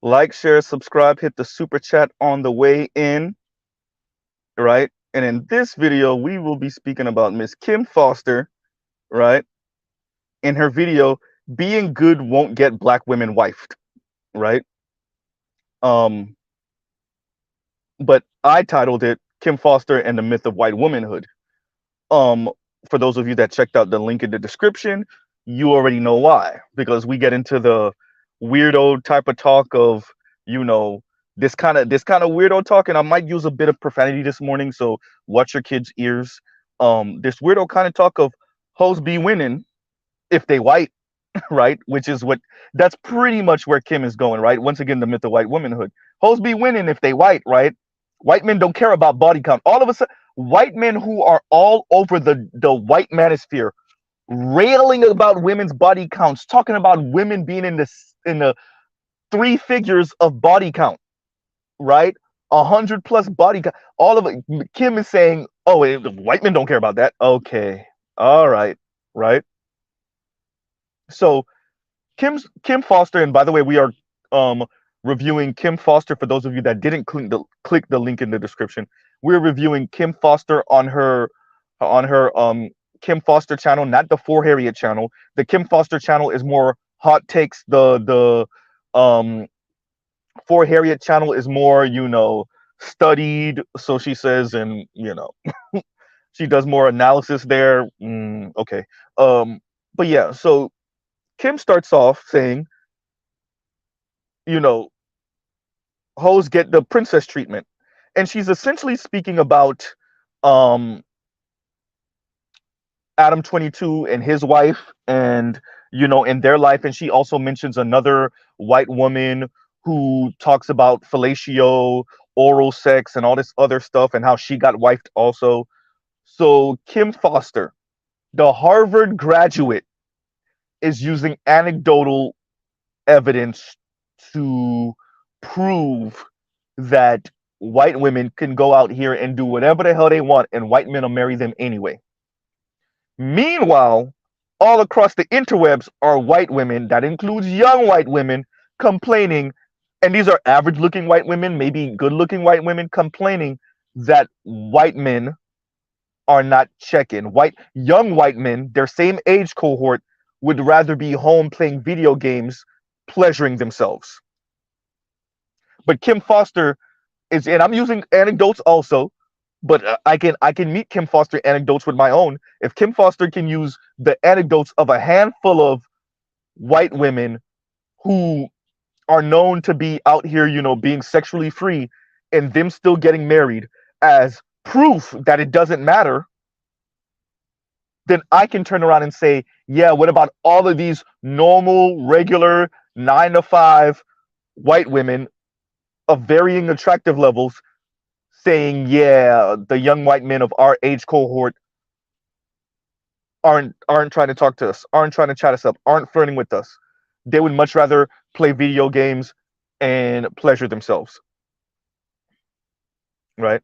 Like, share, subscribe, hit the super chat on the way in, right? And in this video, we will be speaking about Miss Kim Foster, right? In her video, being good won't get black women wifed, right? Um, but I titled it Kim Foster and the Myth of White Womanhood. Um, for those of you that checked out the link in the description, you already know why. Because we get into the weirdo type of talk of, you know, this kind of weirdo talk, and I might use a bit of profanity this morning, so watch your kids' ears. This weirdo kind of talk of hoes be winning if they white, right? Which is what that's pretty much where Kim is going, right? Once again, the myth of white womanhood. Hoes be winning if they white, right? White men don't care about body count. All of a sudden, white men who are all over the white manosphere, railing about women's body counts, talking about women being in the three figures of body count, right? 100 plus body count. All of it. Kim is saying, "Oh, white men don't care about that." Okay, all right, right. So Kim Foster, and by the way, we are um reviewing Kim Foster. For those of you that didn't click the link in the description, we're reviewing Kim Foster on her Kim Foster channel, not the For Harriet channel. The Kim Foster channel is more hot takes. The For Harriet channel is more, studied, so she says, and she does more analysis there. Okay. But yeah, so Kim starts off saying, you know, hoes get the princess treatment. And she's essentially speaking about um Adam 22 and his wife, and in their life. And she also mentions another white woman who talks about fellatio, oral sex, and all this other stuff, and how she got wifed also. So Kim Foster, the Harvard graduate, is using anecdotal evidence to prove that white women can go out here and do whatever the hell they want, and white men will marry them anyway. Meanwhile, all across the interwebs are white women, that includes young white women, complaining, and these are average looking white women, maybe good looking white women, complaining that white men are not checking. Young white men, their same age cohort, would rather be home playing video games, pleasuring themselves. But Kim Foster and I'm using anecdotes also, but I can meet Kim Foster anecdotes with my own. If Kim Foster can use the anecdotes of a handful of white women who are known to be out here, being sexually free, and them still getting married as proof that it doesn't matter, then I can turn around and say, yeah, what about all of these normal, regular 9 to 5 white women of varying attractive levels saying, yeah, the young white men of our age cohort aren't trying to talk to us, aren't trying to chat us up, aren't flirting with us. They would much rather play video games and pleasure themselves, right?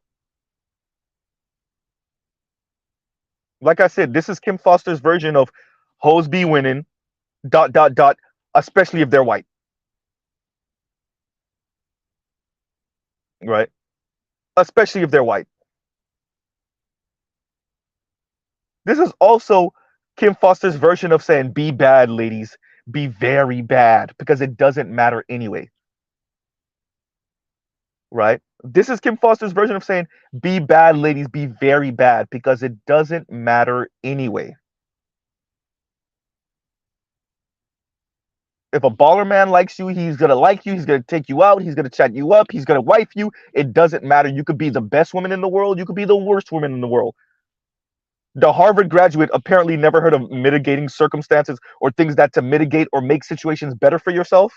Like I said, this is Kim Foster's version of hoes be winning, dot dot dot, especially if they're white, right? Especially if they're white. This is also Kim Foster's version of saying, be bad, ladies, be very bad, because it doesn't matter anyway, right? This is Kim Foster's version of saying, be bad, ladies, be very bad, because it doesn't matter anyway. If a baller man likes you, he's gonna like you, he's gonna take you out, he's gonna chat you up, he's gonna wife you. It doesn't matter. You could be the best woman in the world, you could be the worst woman in the world. The Harvard graduate apparently never heard of mitigating circumstances or things that to mitigate or make situations better for yourself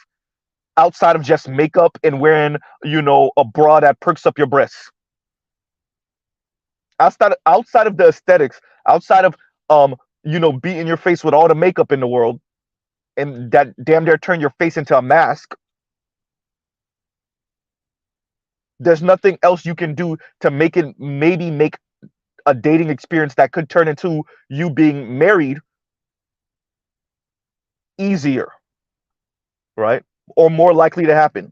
outside of just makeup and wearing, a bra that perks up your breasts. Outside of the aesthetics, outside of beating your face with all the makeup in the world, and that damn near turn your face into a mask. There's nothing else you can do to maybe make a dating experience that could turn into you being married easier, right? Or more likely to happen.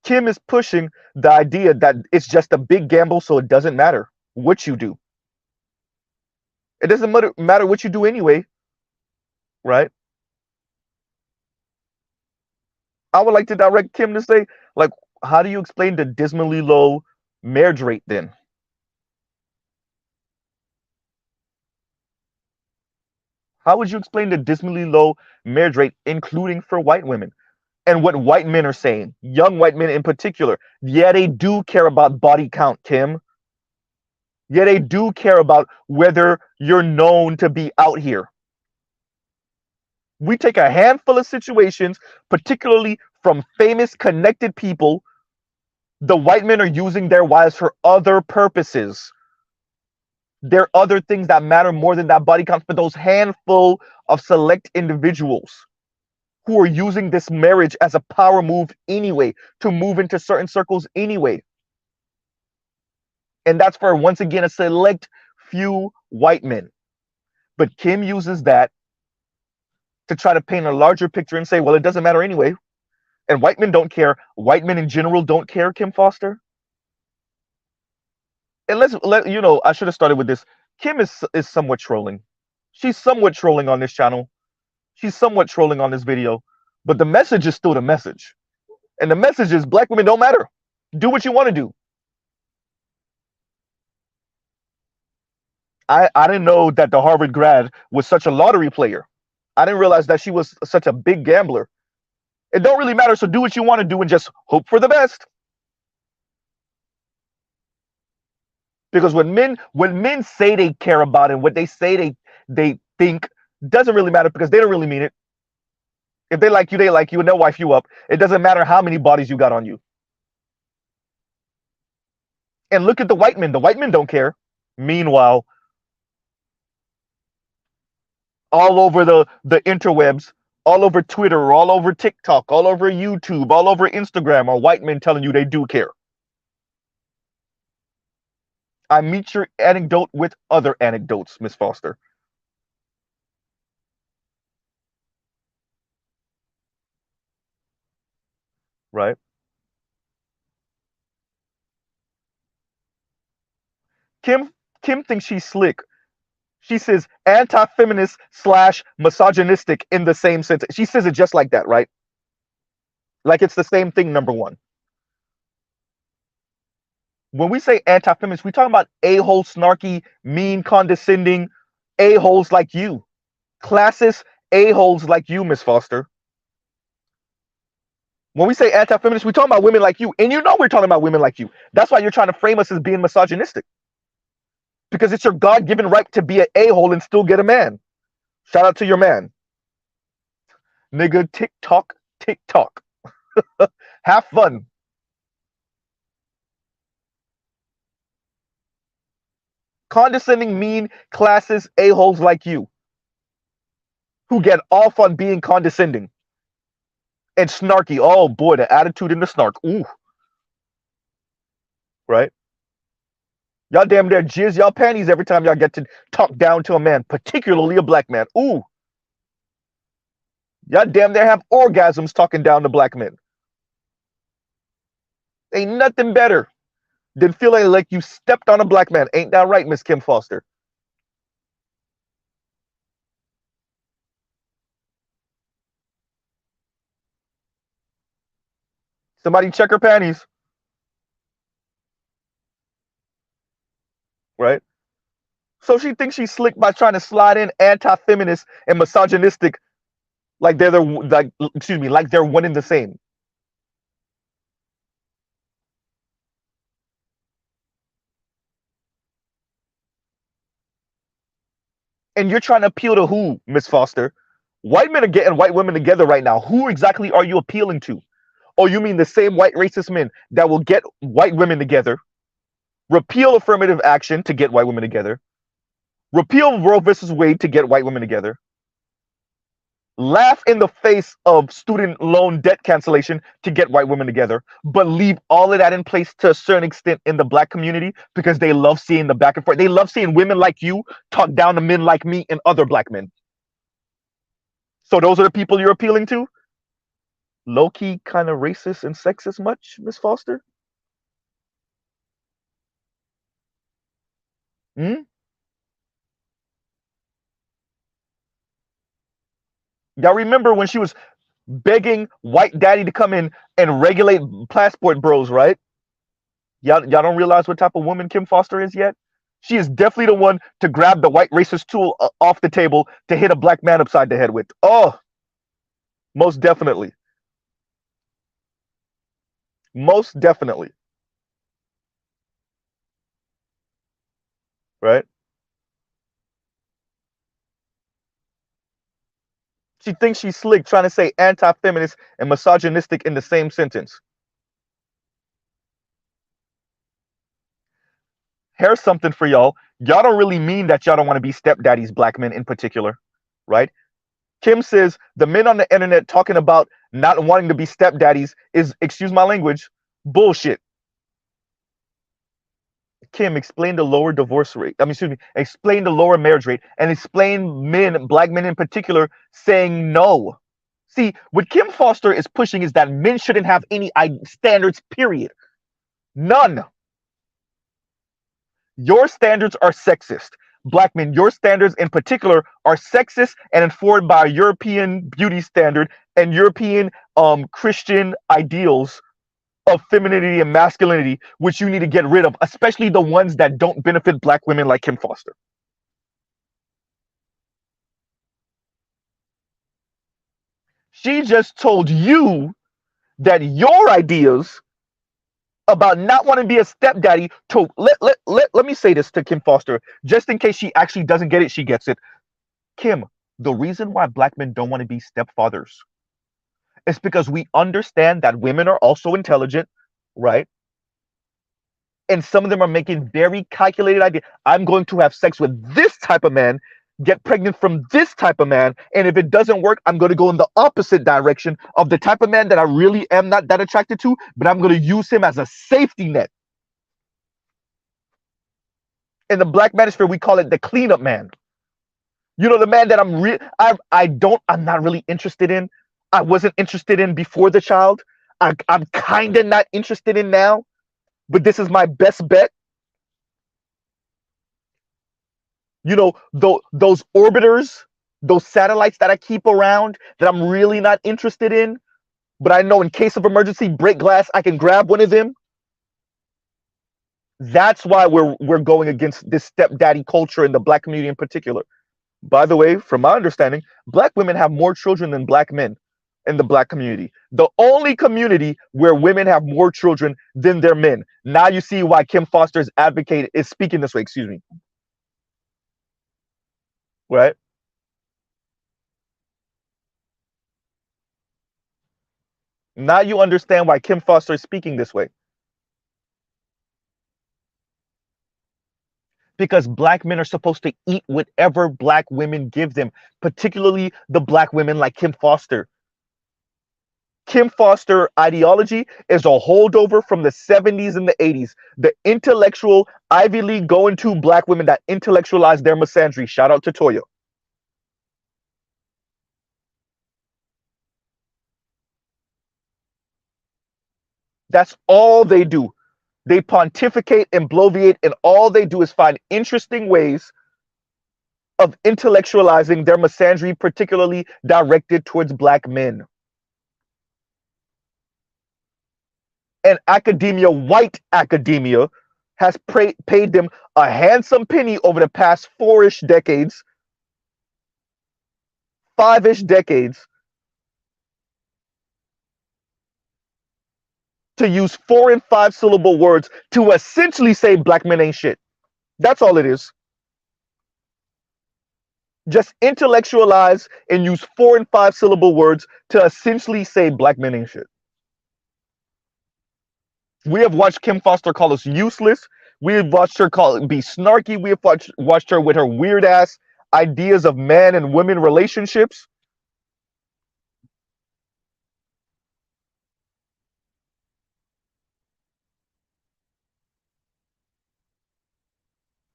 Kim is pushing the idea that it's just a big gamble, so it doesn't matter what you do. It doesn't matter what you do anyway, right? I would like to direct Kim to say, like, how do you explain the dismally low marriage rate then? How would you explain the dismally low marriage rate, including for white women? And what white men are saying, young white men in particular. Yeah, they do care about body count, Kim. Yeah, they do care about whether you're known to be out here. We take a handful of situations, particularly from famous connected people. The white men are using their wives for other purposes. There are other things that matter more than that body count for those handful of select individuals who are using this marriage as a power move anyway, to move into certain circles anyway. And that's for, once again, a select few white men. But Kim uses that to try to paint a larger picture and say, well, it doesn't matter anyway. And white men don't care. White men in general don't care, Kim Foster. And I should have started with this. Kim is somewhat trolling. She's somewhat trolling on this channel. She's somewhat trolling on this video. But the message is still the message. And the message is black women don't matter. Do what you want to do. I didn't know that the Harvard grad was such a lottery player. I didn't realize that she was such a big gambler. It don't really matter, so do what you want to do and just hope for the best. Because when men say they care about it, what they say they think doesn't really matter, because they don't really mean it. If they like you, and they'll wife you up. It doesn't matter how many bodies you got on you. And look at the white men. The white men don't care. Meanwhile, all over the interwebs, all over Twitter, all over TikTok, all over YouTube, all over Instagram are white men telling you they do care. I meet your anecdote with other anecdotes, Miss Foster. Right? Kim thinks she's slick. She says anti-feminist / misogynistic in the same sentence. She says it just like that, right? Like it's the same thing, number one. When we say anti-feminist, we're talking about a-hole, snarky, mean, condescending a-holes like you. Classist a-holes like you, Miss Foster. When we say anti-feminist, we're talking about women like you. And you know we're talking about women like you. That's why you're trying to frame us as being misogynistic. Because it's your God-given right to be an a-hole and still get a man. Shout out to your man. Nigga, TikTok. Have fun. Condescending, mean, classist a-holes like you, who get off on being condescending and snarky. Oh boy, the attitude and the snark. Ooh. Right? Y'all damn near jizz y'all panties every time y'all get to talk down to a man, particularly a black man. Ooh. Y'all damn near have orgasms talking down to black men. Ain't nothing better than feeling like you stepped on a black man. Ain't that right, Miss Kim Foster? Somebody check her panties. Right? So she thinks she's slick by trying to slide in anti-feminist and misogynistic, like they're like they're one and the same. And you're trying to appeal to who, Miss Foster? White men are getting white women together right now. Who exactly are you appealing to? Oh, you mean the same white racist men that will get white women together, repeal affirmative action to get white women together, repeal Roe versus Wade to get white women together, laugh in the face of student loan debt cancellation to get white women together, but leave all of that in place to a certain extent in the black community because they love seeing the back and forth. They love seeing women like you talk down to men like me and other black men. So those are the people you're appealing to? low-key kind of racist and sexist much, Miss Foster? Hmm? Y'all remember when she was begging white daddy to come in and regulate passport bros, right? Y'all don't realize what type of woman Kim Foster is yet? She is definitely the one to grab the white racist tool off the table to hit a black man upside the head with. Oh, most definitely. Most definitely. Right? She thinks she's slick trying to say anti-feminist and misogynistic in the same sentence. Here's something for y'all. Y'all don't really mean that y'all don't want to be stepdaddies, black men in particular, right? Kim says the men on the internet talking about not wanting to be stepdaddies is, excuse my language, bullshit. Kim, explain the lower divorce rate. I mean, excuse me, explain the lower marriage rate and explain men, black men in particular, saying no. See, what Kim Foster is pushing is that men shouldn't have any standards, period. None. Your standards are sexist. Black men, your standards in particular are sexist and informed by European beauty standard and European Christian ideals of femininity and masculinity, which you need to get rid of, especially the ones that don't benefit black women like Kim Foster. She just told you that your ideas about not wanting to be a stepdaddy to let me say this to Kim Foster, just in case she actually doesn't get it, she gets it. Kim, the reason why black men don't want to be stepfathers is because we understand that women are also intelligent, right? And some of them are making very calculated ideas. I'm going to have sex with this type of man, get pregnant from this type of man, and if it doesn't work, I'm going to go in the opposite direction of the type of man that I really am not that attracted to, but I'm going to use him as a safety net. In the black manosphere, we call it the cleanup man. You know, the man that I'm not really interested in. I wasn't interested in before the child. I'm kind of not interested in now, but this is my best bet. You know, those orbiters, those satellites that I keep around that I'm really not interested in, but I know in case of emergency, break glass, I can grab one of them. That's why we're going against this stepdaddy culture in the black community in particular. By the way, from my understanding, black women have more children than black men in the black community. The only community where women have more children than their men. Now you see why Kim Foster is speaking this way, excuse me. Right? Now you understand why Kim Foster is speaking this way. Because black men are supposed to eat whatever black women give them, particularly the black women like Kim Foster. Kim Foster ideology is a holdover from the 70s and the 80s. The intellectual Ivy League going to black women that intellectualize their misandry. Shout out to Toya. That's all they do. They pontificate and bloviate, and all they do is find interesting ways of intellectualizing their misandry, particularly directed towards black men. And academia, white academia, has paid them a handsome penny over the past five-ish decades, to use 4 and 5 syllable words to essentially say black men ain't shit. That's all it is. Just intellectualize and use 4 and 5 syllable words to essentially say black men ain't shit. We have watched Kim Foster call us useless. We have watched her be snarky. We have watched her with her weird ass ideas of man and women relationships.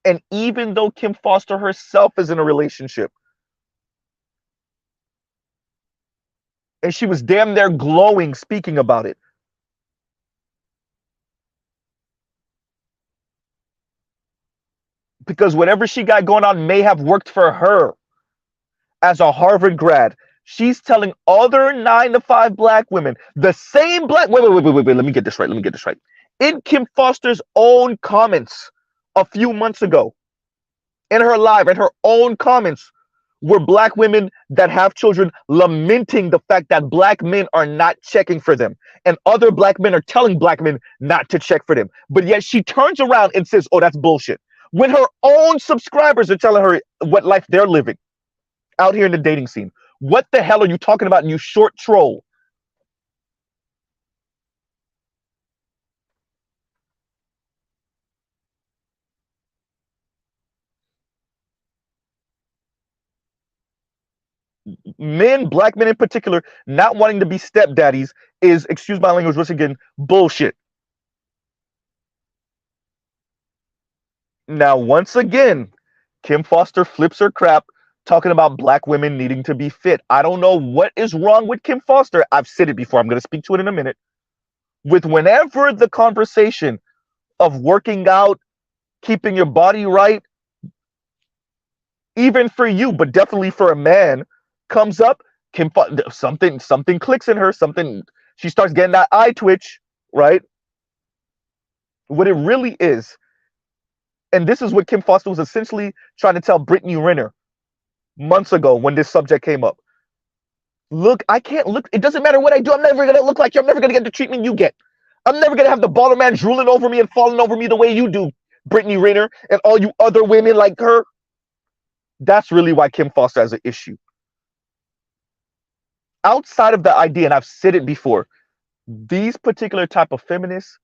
And even though Kim Foster herself is in a relationship, And she was damn near glowing speaking about it. Because whatever she got going on may have worked for her as a Harvard grad. She's telling other 9 to 5 black women, the same black, wait, let me get this right. In Kim Foster's own comments a few months ago, in her live, in her own comments, were black women that have children lamenting the fact that black men are not checking for them. And other black men are telling black men not to check for them. But yet she turns around and says, oh, that's bullshit. When her own subscribers are telling her what life they're living out here in the dating scene. What the hell are you talking about, you short troll? Men, black men in particular, not wanting to be stepdaddies is, excuse my language once again, bullshit. Now, once again, Kim Foster flips her crap talking about black women needing to be fit. I don't know what is wrong with Kim Foster. I've said it before. I'm going to speak to it in a minute. With whenever the conversation of working out, keeping your body right, even for you, but definitely for a man, comes up, something clicks in her, she starts getting that eye twitch, right? What it really is, and this is what Kim Foster was essentially trying to tell Brittany Renner months ago when this subject came up. Look, I can't look. It doesn't matter what I do. I'm never gonna look like you. I'm never gonna get the treatment you get. I'm never gonna have the baller man drooling over me and falling over me the way you do, Brittany Renner, and all you other women like her. That's really why Kim Foster has an issue. Outside of the idea, and I've said it before, these particular type of feminists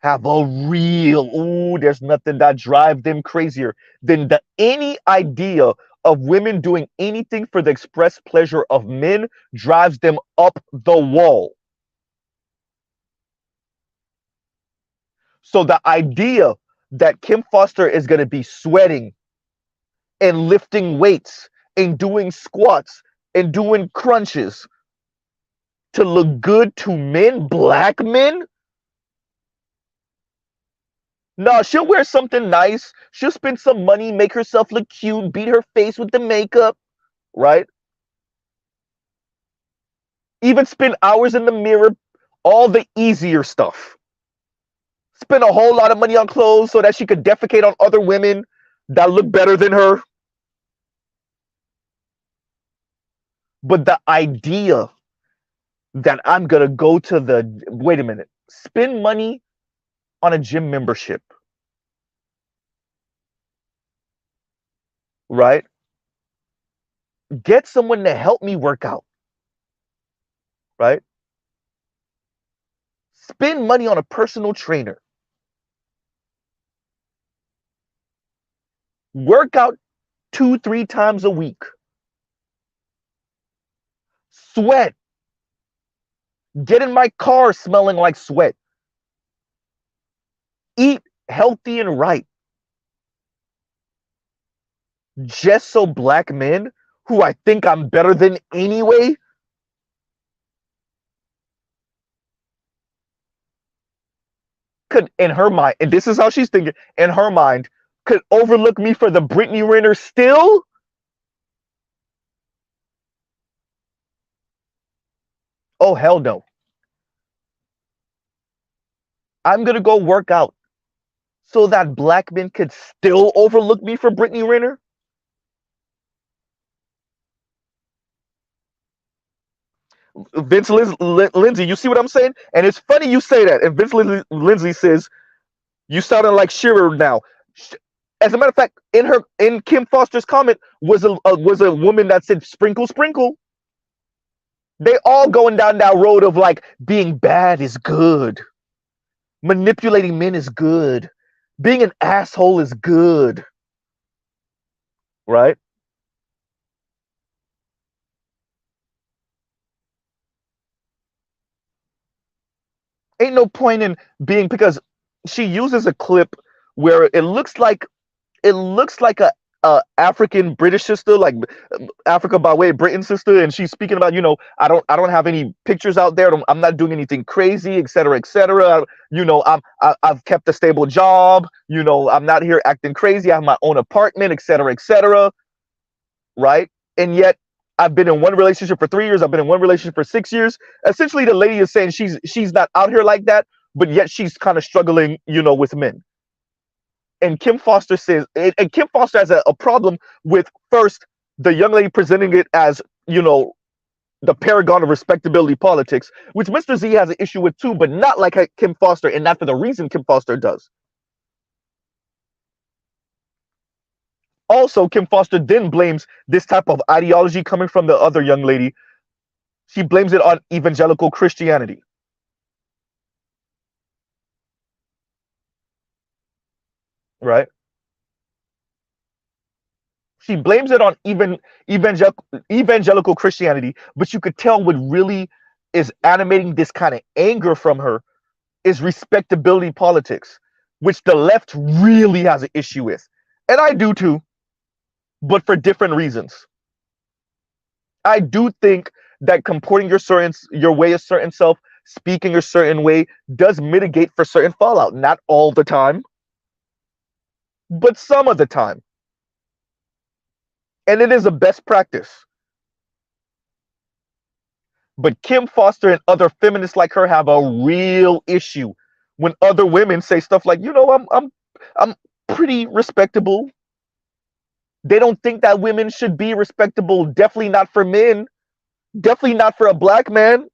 have a real, there's nothing that drives them crazier than any idea of women doing anything for the express pleasure of men drives them up the wall. So the idea that Kim Foster is going to be sweating and lifting weights and doing squats and doing crunches to look good to men, black men? No, she'll wear something nice. She'll spend some money, make herself look cute, beat her face with the makeup, right? Even spend hours in the mirror, all the easier stuff. Spend a whole lot of money on clothes so that she could defecate on other women that look better than her. But the idea that I'm going to go to wait a minute, spend money on a gym membership, right? Get someone to help me work out, right? Spend money on a personal trainer. Work out 2-3 times a week. Sweat. Get in my car smelling like sweat. Eat healthy and right. Just so black men, who I think I'm better than anyway, could, in her mind, and this is how she's thinking, in her mind, could overlook me for the Brittany Renner still? Oh, hell no. I'm going to go work out so that black men could still overlook me for Brittany Renner? Vince Lindsay, you see what I'm saying? And it's funny you say that. And Vince Lindsay says, you sounding like Shearer now. As a matter of fact, in Kim Foster's comment was a woman that said sprinkle, sprinkle. They all going down that road of like being bad is good. Manipulating men is good. Being an asshole is good. Right? Ain't no point in because she uses a clip where it looks like a African British sister, like Africa by way of Britain sister, and she's speaking about, I don't have any pictures out there. I'm not doing anything crazy, etc., etc. I've kept a stable job. I'm not here acting crazy. I have my own apartment, etc., etc. Right? And yet I've been in one relationship for 3 years. I've been in one relationship for 6 years. Essentially, the lady is saying she's not out here like that, but yet she's kind of struggling, with men. And Kim Foster says, and Kim Foster has a problem with, first, the young lady presenting it as, the paragon of respectability politics, which Mr. Z has an issue with too, but not like Kim Foster, and not for the reason Kim Foster does. Also, Kim Foster then blames this type of ideology coming from the other young lady. She blames it on evangelical Christianity. Right? She blames it on evangelical Christianity, but you could tell what really is animating this kind of anger from her is respectability politics, which the left really has an issue with. And I do too, but for different reasons. I do think that comporting your way a certain self, speaking a certain way, does mitigate for certain fallout. Not all the time, but some of the time. And it is a best practice. But Kim Foster and other feminists like her have a real issue when other women say stuff like, I'm pretty respectable. They don't think that women should be respectable. Definitely not for men. Definitely not for a black man.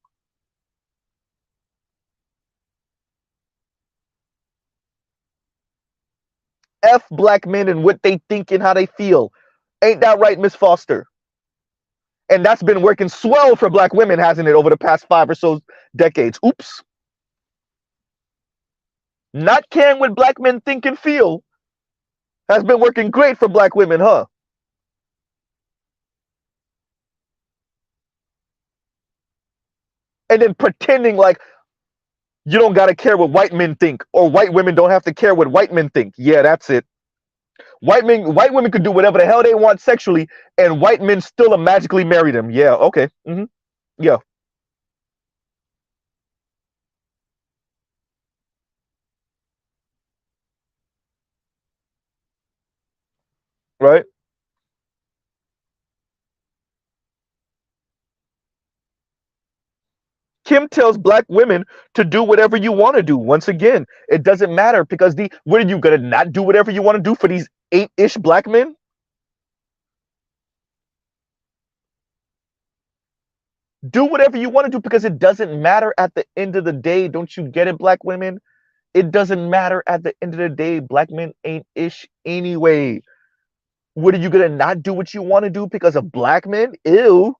F black men and what they think and how they feel. Ain't that right, Miss Foster? And that's been working swell for black women, hasn't it, over the past 5 or so decades? Oops. Not caring what black men think and feel has been working great for black women, huh? And then pretending like you don't got to care what white men think, or white women don't have to care what white men think. Yeah, that's it. White women could do whatever the hell they want sexually, and white men still magically marry them. Yeah, okay. Yeah. Right? Kim tells black women to do whatever you want to do. Once again, it doesn't matter, because what are you gonna not do whatever you want to do for these 8-ish black men? Do whatever you want to do, because it doesn't matter at the end of the day. Don't you get it, black women? It doesn't matter at the end of the day. Black men ain't ish anyway. What are you gonna not do what you want to do because of black men? Ew.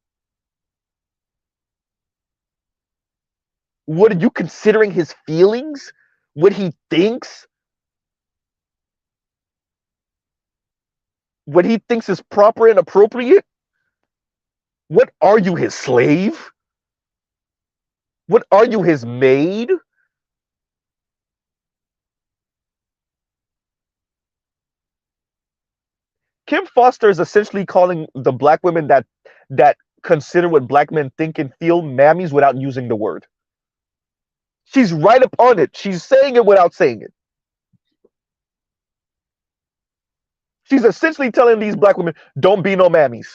What are you considering his feelings? What he thinks? What he thinks is proper and appropriate? What are you, his slave? What are you, his maid? Kim Foster is essentially calling the black women that consider what black men think and feel mammies without using the word. She's right up on it. She's saying it without saying it. She's essentially telling these black women, don't be no mammies.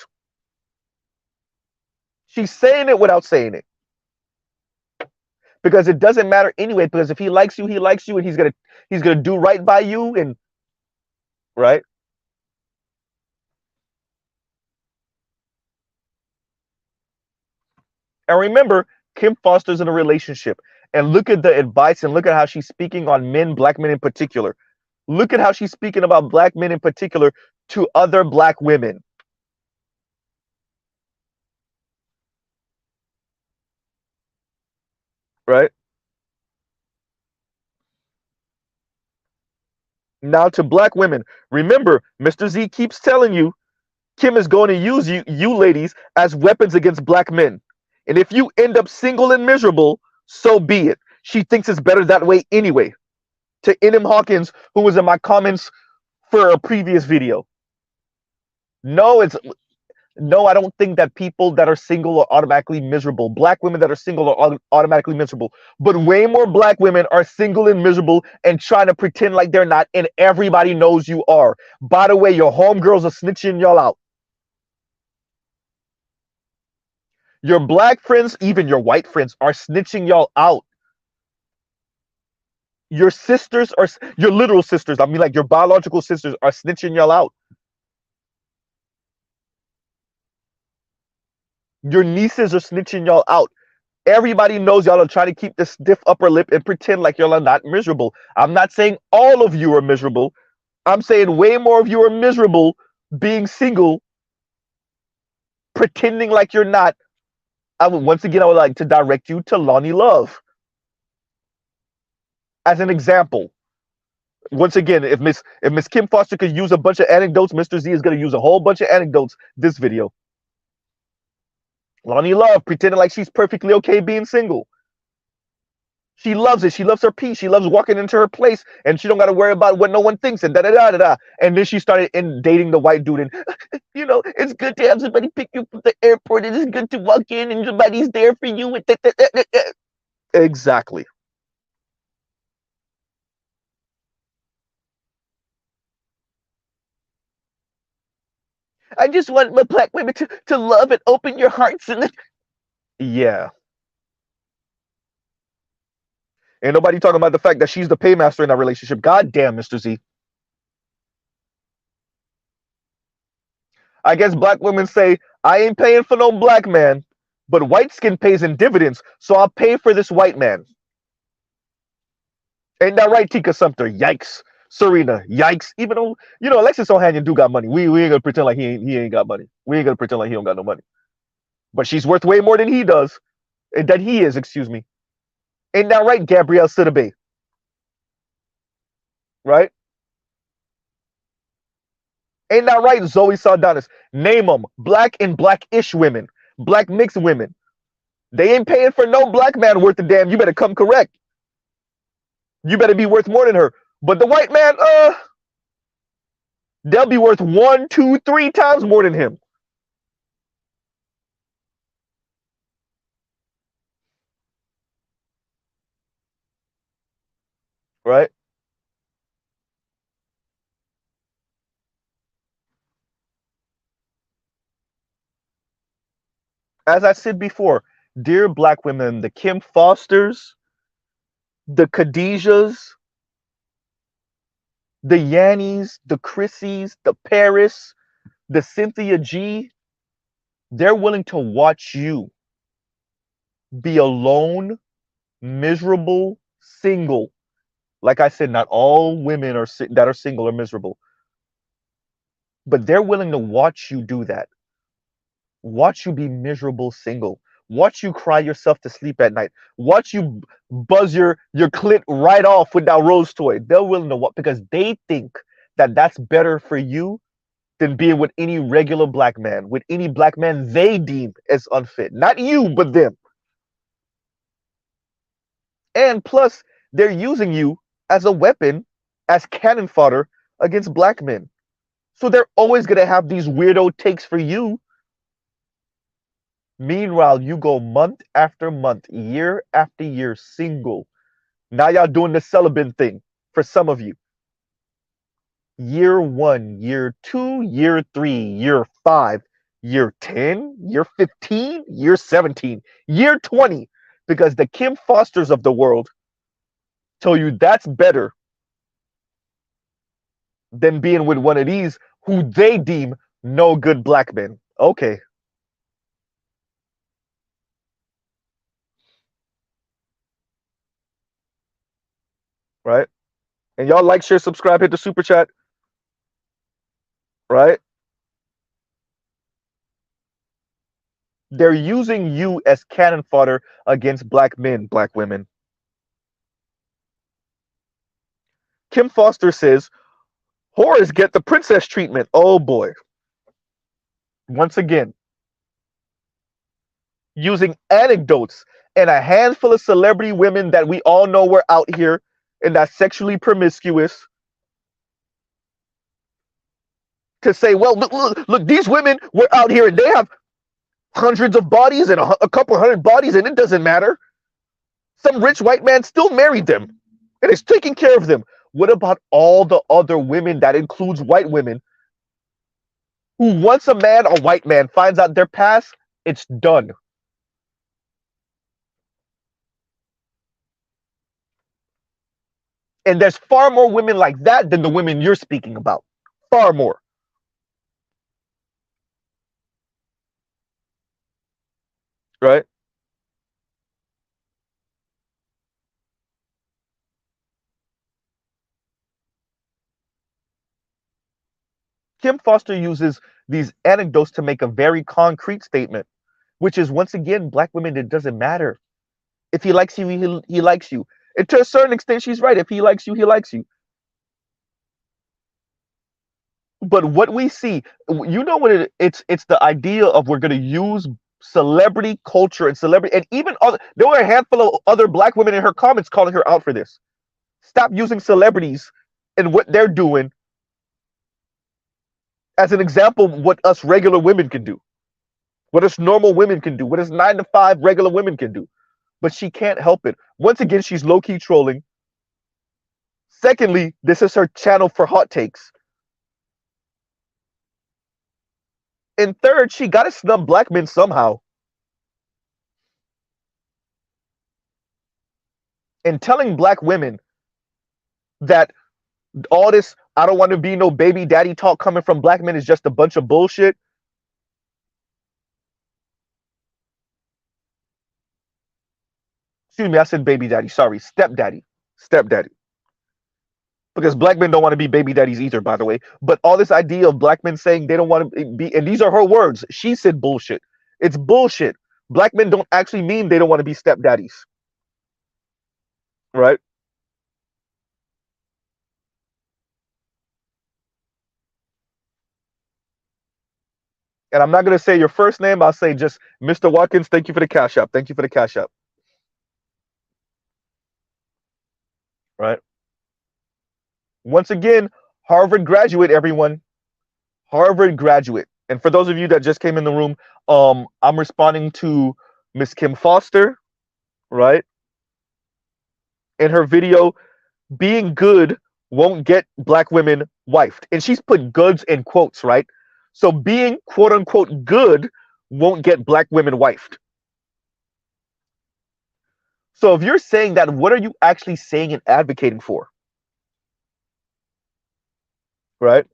She's saying it without saying it. Because it doesn't matter anyway, because if he likes you, and he's gonna do right by you, and right? And remember, Kim Foster's in a relationship. And look at the advice, and look at how she's speaking on men, black men in particular. Look at how she's speaking about black men in particular to other black women. Right? Now to black women. Remember, Mr. Z keeps telling you, Kim is going to use you ladies as weapons against black men. And if you end up single and miserable, so be it. She thinks it's better that way anyway. To N.M. Hawkins, who was in my comments for a previous video. No, it's no, I don't think that people that are single are automatically miserable. Black women that are single are automatically miserable. But way more black women are single and miserable and trying to pretend like they're not, and everybody knows you are. By the way, your homegirls are snitching y'all out. Your black friends, even your white friends, are snitching y'all out. Your sisters are, your literal sisters, I mean like your biological sisters, are snitching y'all out. Your nieces are snitching y'all out. Everybody knows y'all are trying to keep this stiff upper lip and pretend like y'all are not miserable. I'm not saying all of you are miserable. I'm saying way more of you are miserable being single, pretending like you're not. Once again, I would like to direct you to Lonnie Love as an example. Once again, if Miss Kim Foster could use a bunch of anecdotes, Mr. Z is going to use a whole bunch of anecdotes this video. Lonnie Love pretending like she's perfectly okay being single. She loves it. She loves her peace. She loves walking into her place, and she don't got to worry about what no one thinks and da da da da da. And then she started dating the white dude, and it's good to have somebody pick you from the airport. It is good to walk in, and somebody's there for you. Exactly. I just want my black women to love and open your hearts and yeah. Ain't nobody talking about the fact that she's the paymaster in that relationship. God damn, Mr. Z. I guess black women say, I ain't paying for no black man, but white skin pays in dividends, so I'll pay for this white man. Ain't that right, Tika Sumter? Yikes. Serena, yikes. Even though, Alexis Ohanian do got money. We ain't gonna pretend like he ain't got money. We ain't gonna pretend like he don't got no money. But she's worth way more than he does. That he is, excuse me. Ain't that right, Gabrielle Sidibe? Right? Ain't that right, Zoe Saldanas? Name them. Black and black-ish women. Black mixed women. They ain't paying for no black man worth a damn. You better come correct. You better be worth more than her. But the white man, they'll be worth 1, 2, 3 times more than him. Right? As I said before, dear black women, the Kim Fosters, the Khadijas, the Yannies, the Chrissies, the Paris, the Cynthia G, they're willing to watch you be alone, miserable, single. Like I said, not all women that are single are miserable, but they're willing to watch you do that. Watch you be miserable single. Watch you cry yourself to sleep at night. Watch you buzz your clit right off with that rose toy. They're willing to watch because they think that that's better for you than being with any regular black man, with any black man they deem as unfit. Not you, but them. And plus, they're using you as a weapon, as cannon fodder against black men. So they're always going to have these weirdo takes for you. Meanwhile, you go month after month, year after year, single. Now y'all doing the celibate thing for some of you. Year 1, year 2, year 3, year 5, year 10, year 15, year 17, year 20. Because the Kim Fosters of the world tell you that's better than being with one of these who they deem no good black men. Okay. Right? And y'all like, share, subscribe, hit the super chat. Right? They're using you as cannon fodder against black men, black women. Kim Foster says, whores get the princess treatment. Oh boy. Once again, using anecdotes and a handful of celebrity women that we all know were out here and that's sexually promiscuous. to say, well, look, these women were out here and they have hundreds of bodies and a couple hundred bodies, and it doesn't matter. Some rich white man still married them and is taking care of them. What about all the other women, that includes white women, who once a white man finds out their past, it's done. And there's far more women like that than the women you're speaking about. Far more. Right? Kim Foster uses these anecdotes to make a very concrete statement, which is, once again, black women, it doesn't matter. If he likes you, he likes you. And to a certain extent, she's right. If he likes you, he likes you. But what we see, you know what it's the idea of, we're going to use celebrity culture and celebrity, and even other, there were a handful of other black women in her comments calling her out for this. Stop using celebrities and what they're doing as an example of what us regular women can do, what us normal women can do, what us 9 to 5 regular women can do. But she can't help it. Once again, she's low-key trolling. Secondly, this is her channel for hot takes. And third, she got to snub black men somehow. And telling black women that all this "I don't want to be no baby daddy" talk coming from black men is just a bunch of bullshit. Excuse me, I said baby daddy. Sorry, stepdaddy. Stepdaddy. Because black men don't want to be baby daddies either, by the way. But all this idea of black men saying they don't want to be, and these are her words, she said bullshit. It's bullshit. Black men don't actually mean they don't want to be stepdaddies. Right? And I'm not going to say your first name. I'll say just Mr. Watkins, thank you for the cash app. Thank you for the cash app. Right? Once again, Harvard graduate, everyone. Harvard graduate. And for those of you that just came in the room, I'm responding to Miss Kim Foster, right? In her video, being good won't get black women wifed. And she's put goods in quotes, right? So being quote unquote good won't get black women wifed. So if you're saying that, what are you actually saying and advocating for? Right?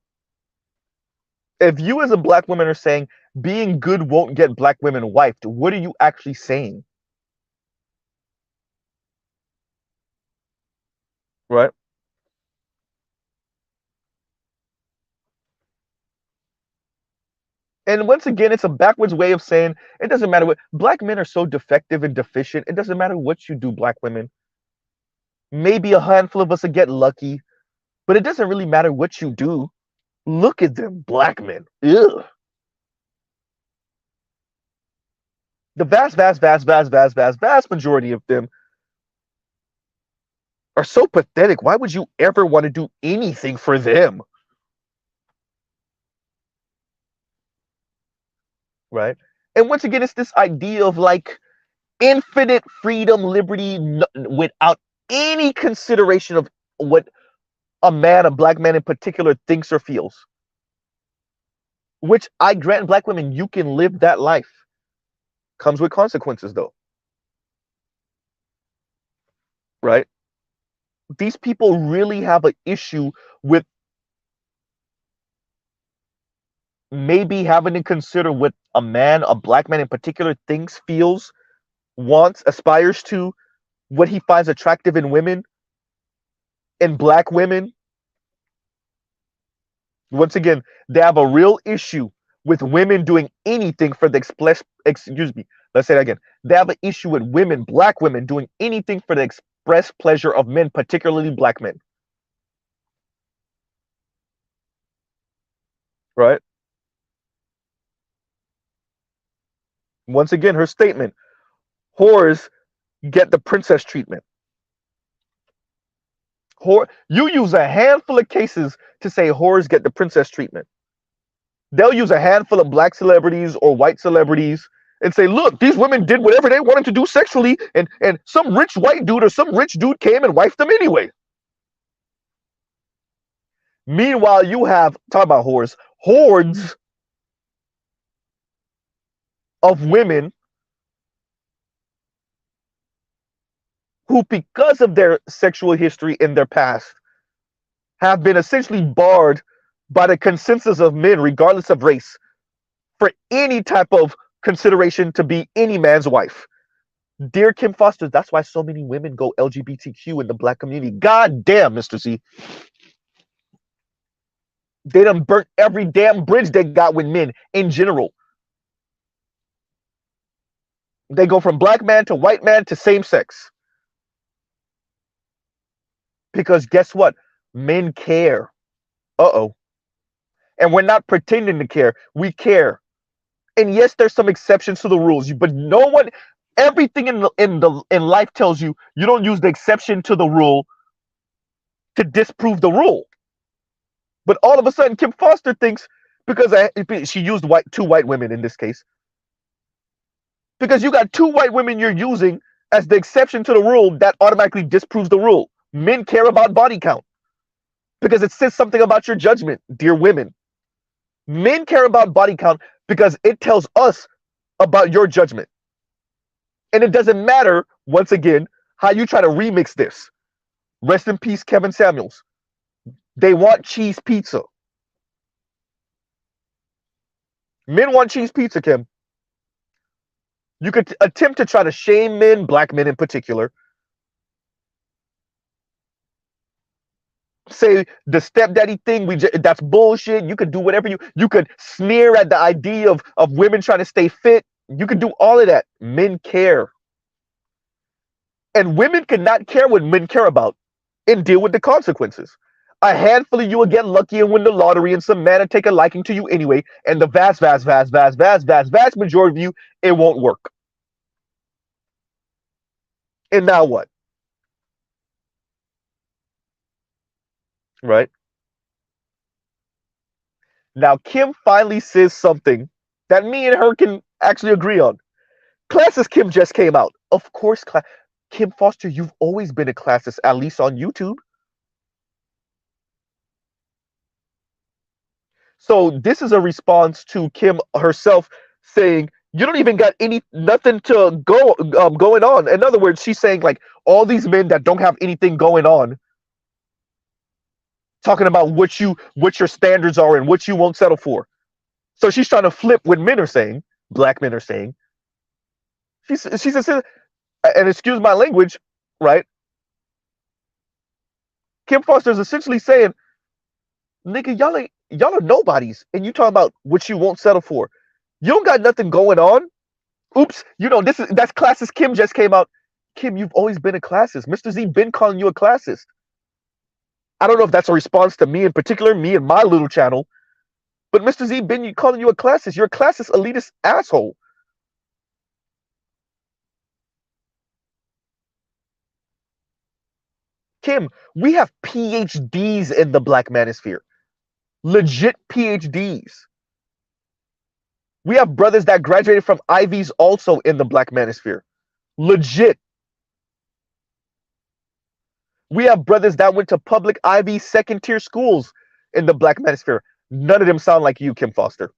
If you as a black woman are saying being good won't get black women wifed, what are you actually saying? Right? And once again, it's a backwards way of saying it doesn't matter what black men are so defective and deficient. It doesn't matter what you do, black women. Maybe a handful of us will get lucky, but it doesn't really matter what you do. Look at them, black men. Ugh. The vast majority of them are so pathetic. Why would you ever want to do anything for them? Right? And once again, it's this idea of like infinite freedom, liberty, without any consideration of what a black man in particular, thinks or feels. Which I grant black women, you can live that life. Comes with consequences, though. Right? These people really have an issue with maybe having to consider what a black man in particular, thinks, feels, wants, aspires to, what he finds attractive in women, in black women. Once again, they have a real issue with women doing anything for the let's say that again. They have an issue with women, black women, doing anything for the express pleasure of men, particularly black men. Right? Once again, her statement, whores get the princess treatment. You use a handful of cases to say whores get the princess treatment. They'll use a handful of black celebrities or white celebrities and say, look, these women did whatever they wanted to do sexually, and some rich white dude or some rich dude came and wifed them anyway. Meanwhile, you have, talk about whores, hordes of women who, because of their sexual history in their past, have been essentially barred by the consensus of men, regardless of race, for any type of consideration to be any man's wife. Dear Kim Foster, that's why so many women go LGBTQ in the black community. God damn, Mr. Z. They done burnt every damn bridge they got with men in general. They go from black man to white man to same sex. Because guess what? Men care. Uh-oh. And we're not pretending to care. We care. And yes, there's some exceptions to the rules, but no one, everything in life tells you you don't use the exception to the rule to disprove the rule. But all of a sudden, Kim Foster thinks, because she used two white women in this case, because you got two white women you're using as the exception to the rule, that automatically disproves the rule. Men care about body count because it says something about your judgment, dear women. Men care about body count because it tells us about your judgment. And it doesn't matter, once again, how you try to remix this. Rest in peace, Kevin Samuels. They want cheese pizza. Men want cheese pizza, Kim. You could attempt to try to shame men, black men in particular. Say the stepdaddy thing, that's bullshit. You could do whatever you could sneer at the idea of women trying to stay fit. You could do all of that. Men care. And women cannot care what men care about and deal with the consequences. A handful of you will get lucky and win the lottery, and some man will take a liking to you anyway, and the vast majority of you, it won't work. And now what? Right? Now, Kim finally says something that me and her can actually agree on. Classist Kim just came out. Of course, Kim Foster, you've always been a classist, at least on YouTube. So this is a response to Kim herself saying, you don't even got nothing to going on. In other words, she's saying, like, all these men that don't have anything going on, talking about what your standards are and what you won't settle for. So she's trying to flip what men are saying, black men are saying. She says, and excuse my language, right? Kim Foster is essentially saying, nigga, y'all are nobodies, and you talking about what you won't settle for. You don't got nothing going on. Oops, that's classist Kim just came out. Kim, you've always been a classist. Mr. Z been calling you a classist. I don't know if that's a response to me in particular, me and my little channel, but Mr. Z been calling you a classist. You're a classist, elitist asshole. Kim, we have PhDs in the black manosphere. Legit PhDs. We have brothers that graduated from Ivies also in the black manosphere. Legit. We have brothers that went to public Ivy second-tier schools in the black manosphere. None of them sound like you, Kim Foster.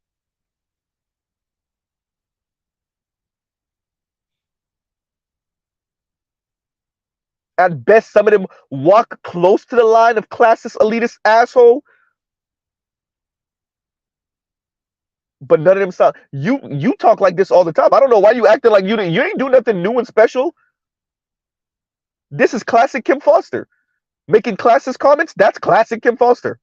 At best, some of them walk close to the line of classist, elitist asshole. But none of them sound. You talk like this all the time. I don't know why you acting like you ain't do nothing new and special. This is classic Kim Foster. Making classist comments, that's classic Kim Foster.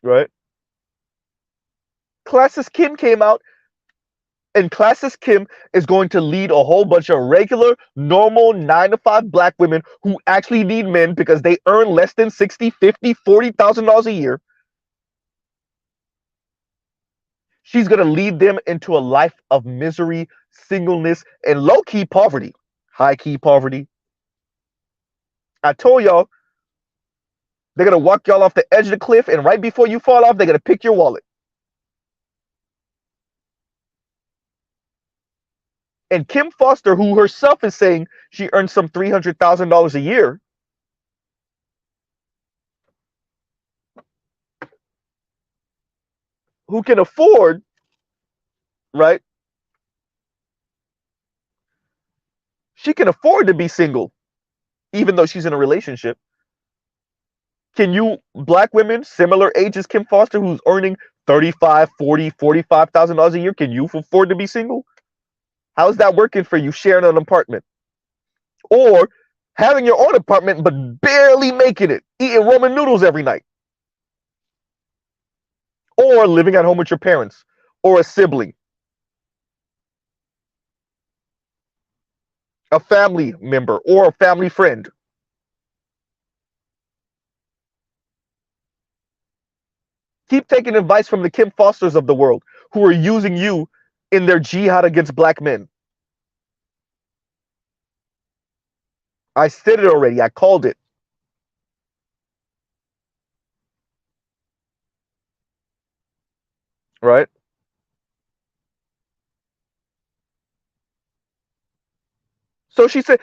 Right? Classist Kim came out, and classist Kim is going to lead a whole bunch of regular, normal 9-to-5 black women who actually need men because they earn less than $60,000, $50,000, $40,000 a year. She's going to lead them into a life of misery, singleness, and low-key poverty. High-key poverty. I told y'all, they're going to walk y'all off the edge of the cliff, and right before you fall off, they're going to pick your wallet. And Kim Foster, who herself is saying she earns some $300,000 a year, who can afford, right? She can afford to be single, even though she's in a relationship. Can you, black women, similar age as Kim Foster, who's earning 35, 40, $45,000 a year, can you afford to be single? How's that working for you, sharing an apartment? Or having your own apartment, but barely making it, eating ramen noodles every night? Or living at home with your parents, or a sibling, a family member, or a family friend? Keep taking advice from the Kim Fosters of the world, who are using you in their jihad against black men. I said it already. I called it. Right? So she said,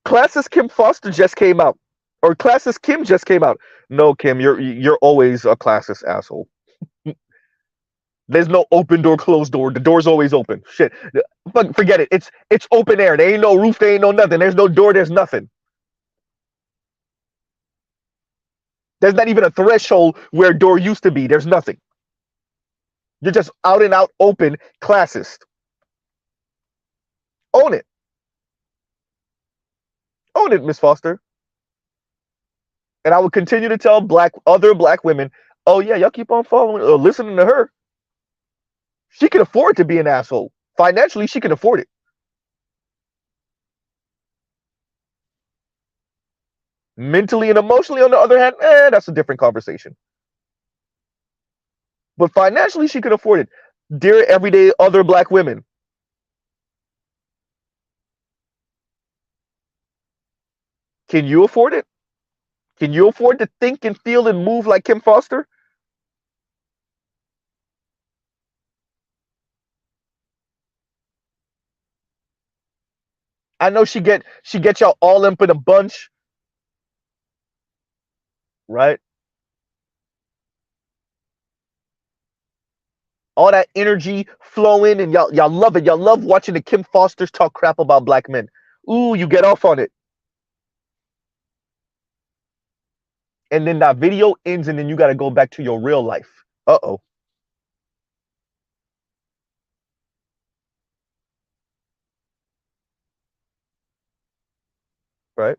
Classist Kim Foster just came out. Or Classist Kim just came out. No, Kim, you're always a classist asshole. There's no open door, closed door. The door's always open. Shit. Forget it. It's open air. There ain't no roof, there ain't no nothing. There's no door, there's nothing. There's not even a threshold where a door used to be. There's nothing. You're just out and out open classist. Own it. Own it, Miss Foster. And I will continue to tell other black women, oh yeah, y'all keep on following or listening to her. She can afford to be an asshole. Financially, she can afford it. Mentally and emotionally, on the other hand, that's a different conversation. But financially, she can afford it. Dear everyday other black women, can you afford it? Can you afford to think and feel and move like Kim Foster? I know she get y'all all up in a bunch, right? All that energy flowing, and y'all love it. Y'all love watching the Kim Fosters talk crap about black men. Ooh, you get off on it. And then that video ends, and then you got to go back to your real life. Uh-oh. Right?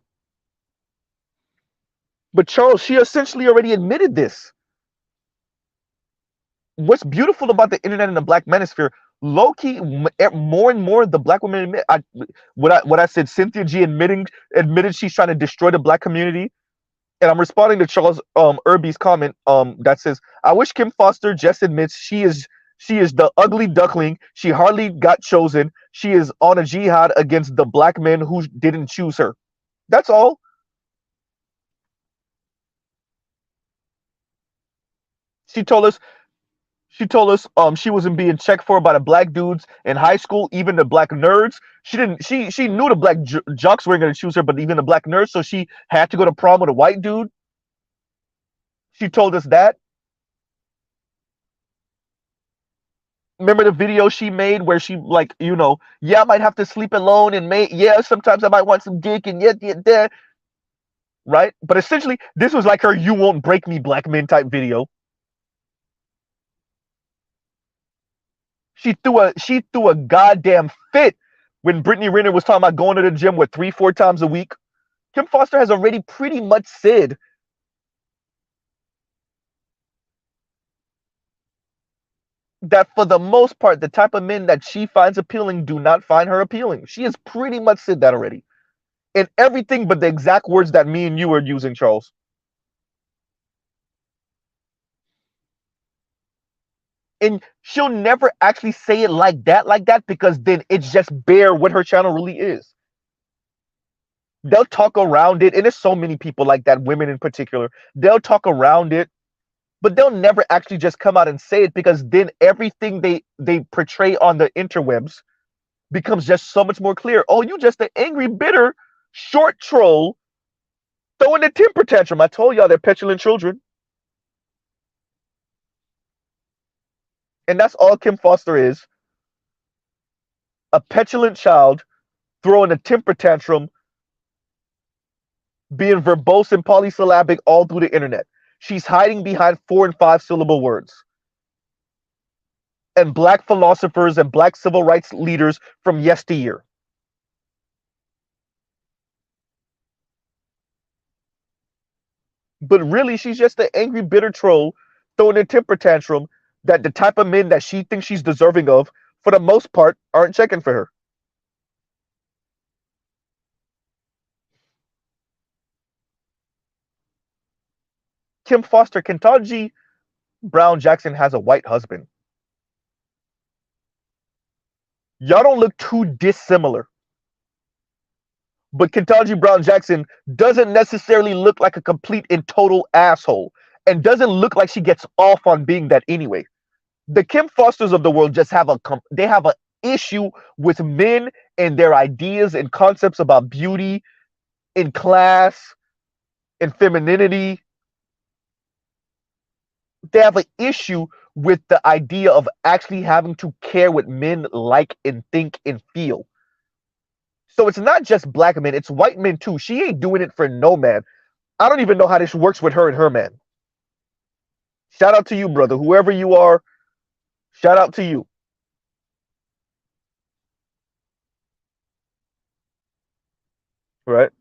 But Charles, she essentially already admitted this. What's beautiful about the internet and the black manosphere, low key, more and more the black women admit. What I said, Cynthia G admitted she's trying to destroy the black community. And I'm responding to Charles Irby's comment that says, I wish Kim Foster just admits she is the ugly duckling. She hardly got chosen. She is on a jihad against the black men who didn't choose her. That's all. She told us she wasn't being checked for by the black dudes in high school, even the black nerds. She knew the black jocks weren't going to choose her, but even the black nerds, so she had to go to prom with a white dude. She told us that. Remember the video she made where she, like, yeah, I might have to sleep alone, and yeah, sometimes I might want some dick, and yeah, right? But essentially, this was like her "you won't break me, black men" type video. She threw a goddamn fit when Brittany Renner was talking about going to the gym 3-4 times a week. Kim Foster has already pretty much said that for the most part, the type of men that she finds appealing do not find her appealing. She has pretty much said that already. In everything but the exact words that me and you are using, Charles. And she'll never actually say it like that, because then it's just bare what her channel really is. They'll talk around it, and there's so many people like that, women in particular. They'll talk around it, but they'll never actually just come out and say it, because then everything they portray on the interwebs becomes just so much more clear. Oh, you just an angry, bitter, short troll throwing a temper tantrum. I told y'all they're petulant children. And that's all Kim Foster is. A petulant child throwing a temper tantrum, being verbose and polysyllabic all through the internet. She's hiding behind 4 and 5 syllable words. And black philosophers and black civil rights leaders from yesteryear. But really, she's just an angry, bitter troll throwing a temper tantrum that the type of men that she thinks she's deserving of, for the most part, aren't checking for her. Kim Foster, Ketanji Brown Jackson has a white husband. Y'all don't look too dissimilar. But Ketanji Brown Jackson doesn't necessarily look like a complete and total asshole, and doesn't look like she gets off on being that anyway. The Kim Fosters of the world just have an issue with men and their ideas and concepts about beauty, in class, and femininity. They have an issue with the idea of actually having to care what men like and think and feel. So it's not just black men, it's white men too. She ain't doing it for no man. I don't even know how this works with her and her man. Shout out to you, brother. Whoever you are, shout out to you. Right?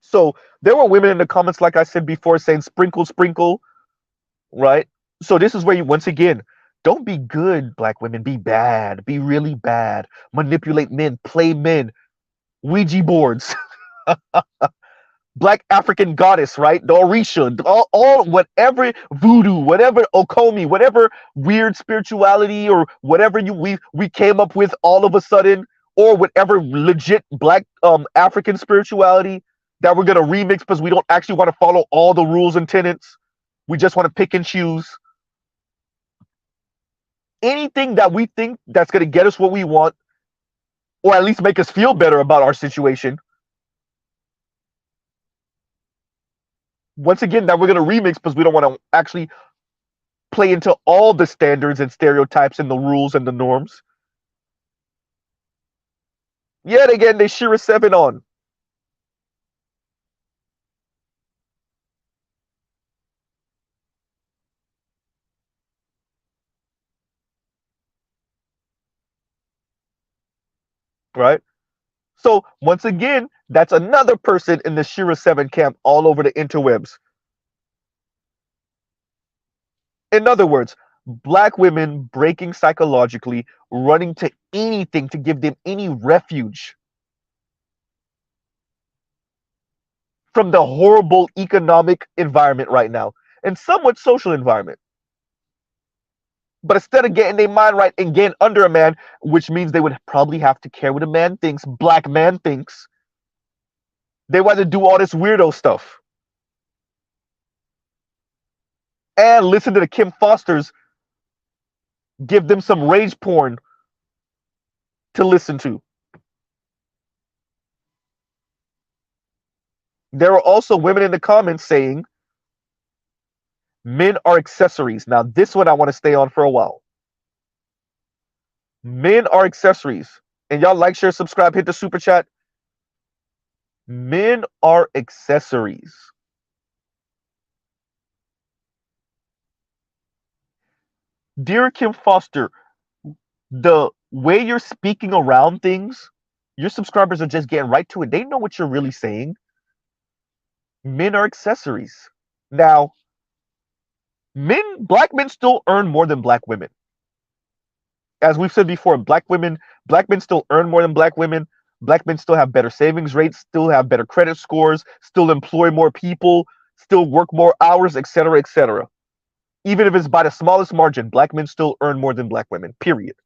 So there were women in the comments, like I said before, saying sprinkle, sprinkle, right? So this is where you, once again, don't be good, black women. Be bad. Be really bad. Manipulate men. Play men. Ouija boards. Black African goddess, right? The Orisha, all whatever voodoo, whatever Okomi, whatever weird spirituality or whatever we came up with all of a sudden, or whatever legit black African spirituality that we're gonna remix because we don't actually want to follow all the rules and tenets. We just want to pick and choose. Anything that we think that's gonna get us what we want, or at least make us feel better about our situation, once again, that we're going to remix because we don't want to actually play into all the standards and stereotypes and the rules and the norms. Yet again, they Shira 7 on. Right? So, once again, that's another person in the Shira 7 camp all over the interwebs. In other words, black women breaking psychologically, running to anything to give them any refuge from the horrible economic environment right now and somewhat social environment. But instead of getting their mind right and getting under a man, which means they would probably have to care what a man thinks, black man thinks, they want to do all this weirdo stuff. And listen to the Kim Fosters give them some rage porn to listen to. There are also women in the comments saying men are accessories. Now, this one I want to stay on for a while. Men are accessories. And y'all like, share, subscribe, hit the super chat. Men are accessories. Dear Kim Foster, the way you're speaking around things, your subscribers are just getting right to it. They know what you're really saying. Men are accessories. Now, black men still earn more than black women. As we've said before, black men still earn more than black women, Black men still have better savings rates, still have better credit scores, still employ more people, still work more hours, etc., etc. Even if it's by the smallest margin, black men still earn more than black women, period.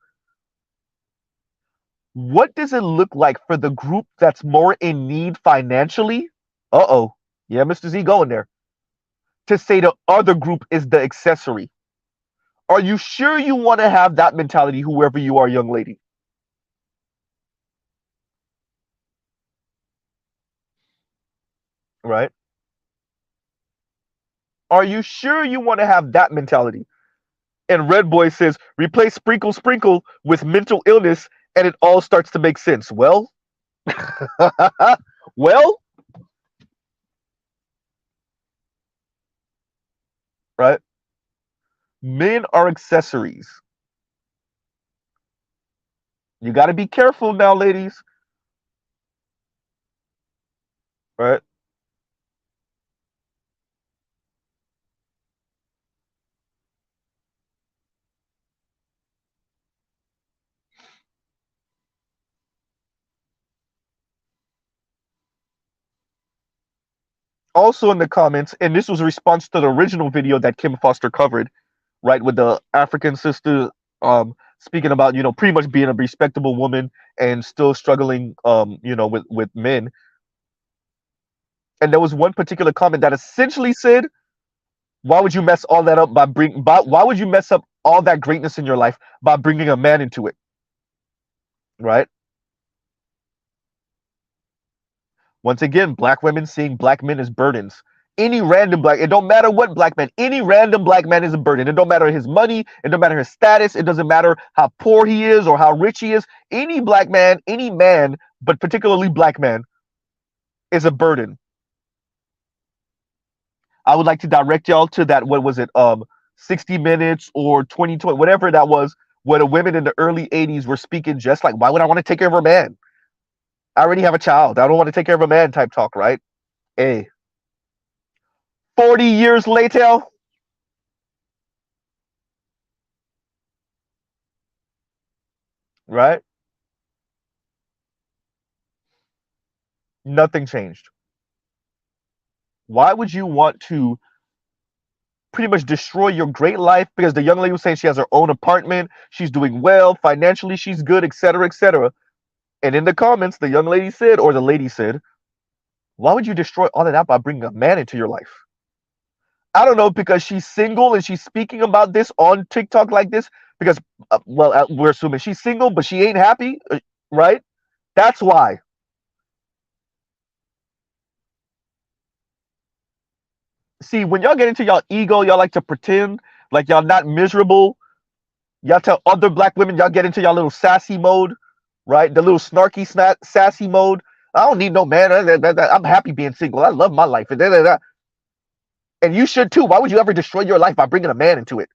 What does it look like for the group that's more in need financially? Uh-oh. Yeah, Mr. Z going there. To say the other group is the accessory. Are you sure you want to have that mentality, whoever you are, young lady? Right? Are you sure you want to have that mentality? And Red Boy says, replace sprinkle sprinkle with mental illness and it all starts to make sense. Well, well, right? Men are accessories. You got to be careful now, ladies. Right? Also in the comments, and this was a response to the original video that Kim Foster covered, right, with the African sister speaking about, pretty much being a respectable woman and still struggling, with men. And there was one particular comment that essentially said, why would you mess all that up why would you mess up all that greatness in your life by bringing a man into it? Right? Once again, black women seeing black men as burdens. Any random black, it don't matter what black man, any random black man is a burden. It don't matter his money, it don't matter his status, it doesn't matter how poor he is or how rich he is. Any black man, any man, but particularly black man, is a burden. I would like to direct y'all to that, what was it, 60 Minutes or 2020, whatever that was, where the women in the early 80s were speaking just like, why would I want to take care of a man? I already have a child. I don't want to take care of a man type talk, right? Hey, 40 years later, right? Nothing changed. Why would you want to pretty much destroy your great life because the young lady was saying she has her own apartment, she's doing well, financially she's good, etc., etc. And in the comments, the young lady said, or the lady said, why would you destroy all of that by bringing a man into your life? I don't know, because she's single and she's speaking about this on TikTok like this because, we're assuming she's single, but she ain't happy, right? That's why. See, when y'all get into y'all ego, y'all like to pretend like y'all not miserable. Y'all tell other black women y'all get into y'all little sassy mode, right? The little snarky, sassy mode. I don't need no man. I'm happy being single. I love my life. And you should too. Why would you ever destroy your life by bringing a man into it?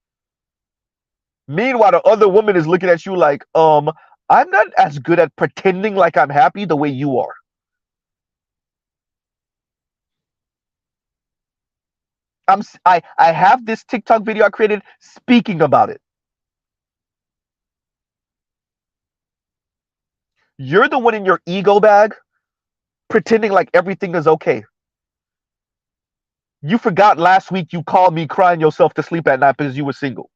Meanwhile, the other woman is looking at you like, I'm not as good at pretending like I'm happy the way you are. I have this TikTok video I created speaking about it. You're the one in your ego bag pretending like everything is okay. You forgot last week you called me crying yourself to sleep at night because you were single.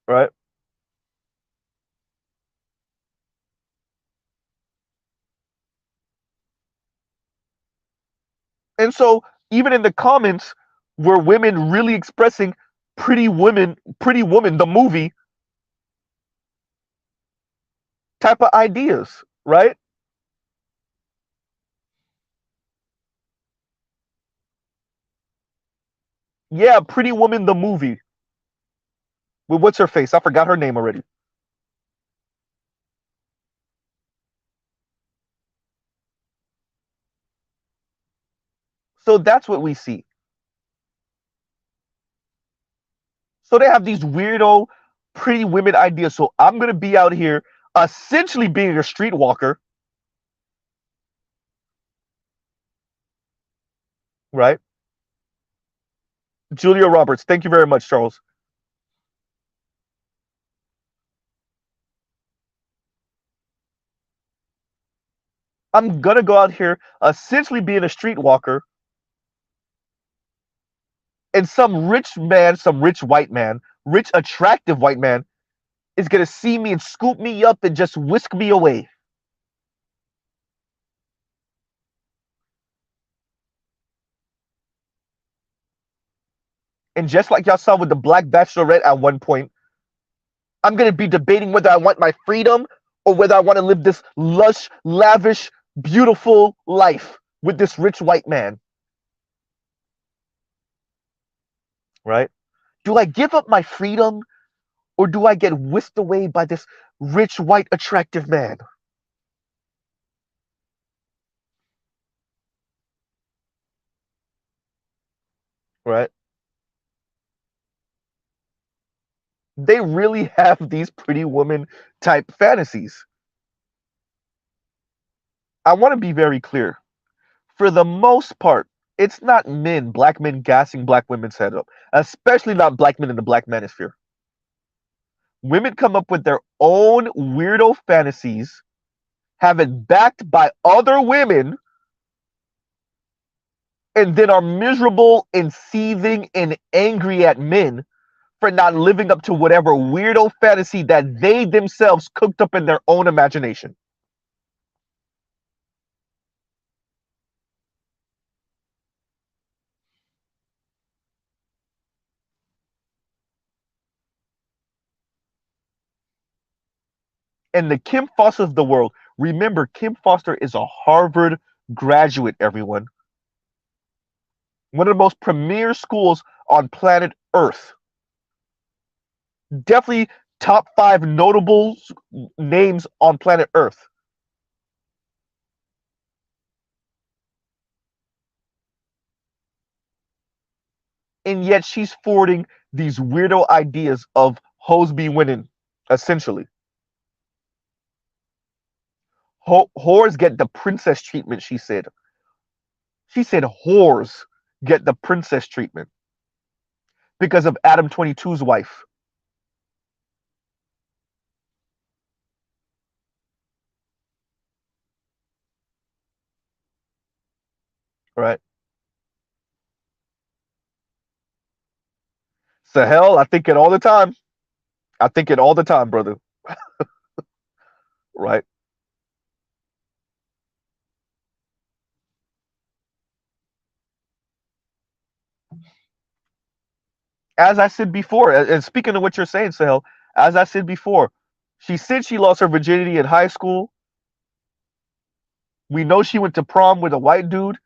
Right? And so even in the comments were women really expressing Pretty Woman, the movie type of ideas, right? Yeah, Pretty Woman, the movie. With what's her face? I forgot her name already. So that's what we see. So they have these weirdo Pretty Women ideas. So I'm going to be out here essentially being a streetwalker, right? Julia Roberts. Thank you very much, Charles. I'm gonna go out here essentially being a streetwalker, and some rich man, some rich white man, rich attractive white man is gonna see me and scoop me up and just whisk me away. And just like y'all saw with the Black Bachelorette at one point, I'm gonna be debating whether I want my freedom or whether I want to live this lush, lavish, beautiful life with this rich white man. Right? Do I give up my freedom or do I get whisked away by this rich, white, attractive man? Right? They really have these pretty woman type fantasies. I want to be very clear. For the most part, it's not black men gassing black women's head up, especially not black men in the black manosphere. Women come up with their own weirdo fantasies, have it backed by other women, and then are miserable and seething and angry at men for not living up to whatever weirdo fantasy that they themselves cooked up in their own imagination. And the Kim Fosters of the world, remember, Kim Foster is a Harvard graduate, everyone. One of the most premier schools on planet Earth. Definitely top 5 notable names on planet Earth. And yet she's forwarding these weirdo ideas of hoes be winning, essentially. Whores get the princess treatment, she said. She said whores get the princess treatment because of Adam 22's wife. Right? So hell, I think it all the time. I think it all the time, brother. Right? As I said before, and speaking of what you're saying, Sahel, as I said before, she said she lost her virginity in high school. We know she went to prom with a white dude.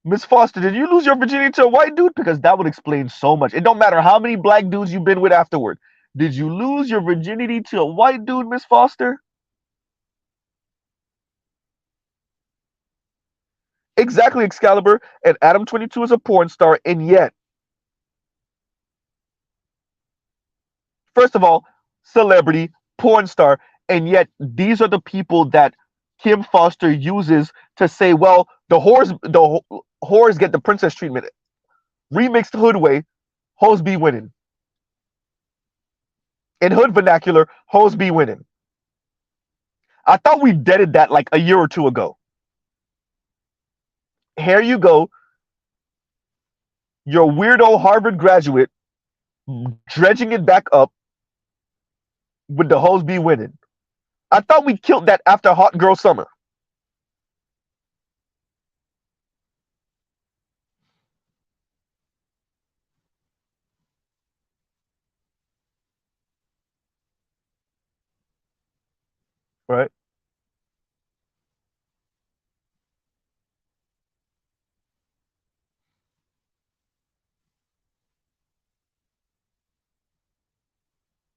Miss Foster, did you lose your virginity to a white dude? Because that would explain so much. It don't matter how many black dudes you've been with afterward. Did you lose your virginity to a white dude, Miss Foster? Exactly, Excalibur. And Adam 22 is a porn star, and yet, first of all, celebrity, porn star, and yet these are the people that Kim Foster uses to say, well, the whores get the princess treatment. Remixed hood way, hoes be winning. In hood vernacular, hoes be winning. I thought we deaded that like a year or two ago. Here you go, your weirdo Harvard graduate dredging it back up with the hoes be winning. I thought we killed that after Hot Girl Summer. Right?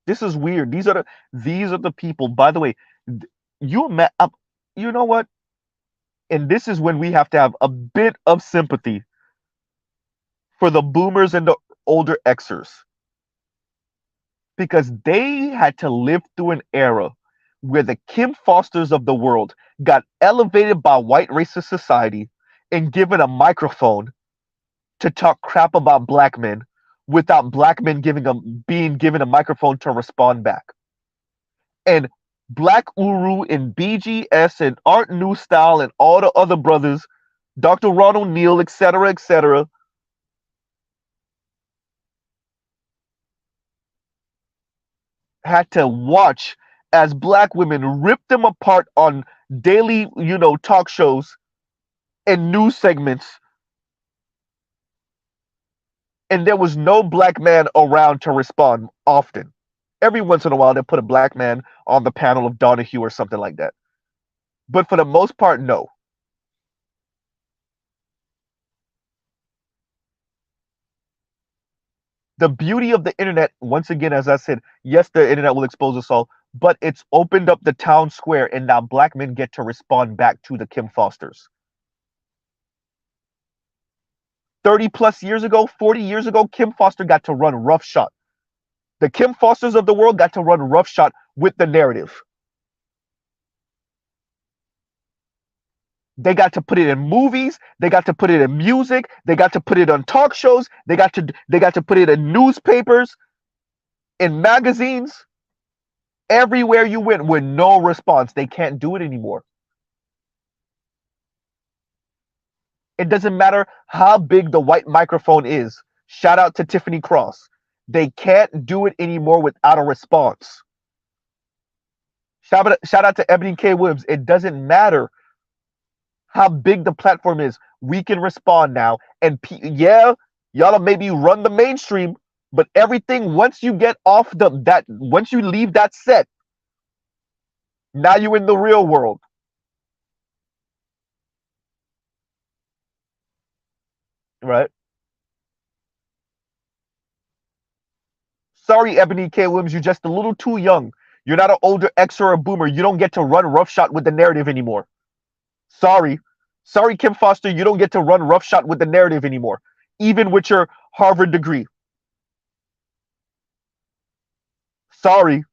This is weird. These are the people. By the way, you met up. You know what? And this is when we have to have a bit of sympathy for the boomers and the older Xers because they had to live through an era where the Kim Fosters of the world got elevated by white racist society and given a microphone to talk crap about black men without black men being given a microphone to respond back. And Black Uru and BGS and Art New Style and all the other brothers, Dr. Ronald Neal, etc., had to watch as black women ripped them apart on daily, talk shows and news segments, and there was no black man around to respond often. Every once in a while, they put a black man on the panel of Donahue or something like that. But for the most part, no. The beauty of the internet, once again, as I said, yes, the internet will expose us all, but it's opened up the town square, and now black men get to respond back to the Kim Fosters. 30 plus years ago, 40 years ago, Kim Foster got to run roughshod. The Kim Fosters of the world got to run roughshod with the narrative. They got to put it in movies, they got to put it in music, they got to put it on talk shows, they got to put it in newspapers, in magazines. Everywhere you went with no response. They can't do it anymore. It doesn't matter how big the white microphone is. Shout out to Tiffany Cross. They can't do it anymore without a response. Shout out to Ebony K. Williams. It doesn't matter how big the platform is. We can respond now. And yeah, y'all maybe run the mainstream, but everything once you get off once you leave that set, now you're in the real world. Right? Sorry, Ebony K. Williams, you're just a little too young. You're not an older X or a boomer. You don't get to run roughshod with the narrative anymore. Sorry. Sorry, Kim Foster, you don't get to run roughshod with the narrative anymore, even with your Harvard degree. Sorry.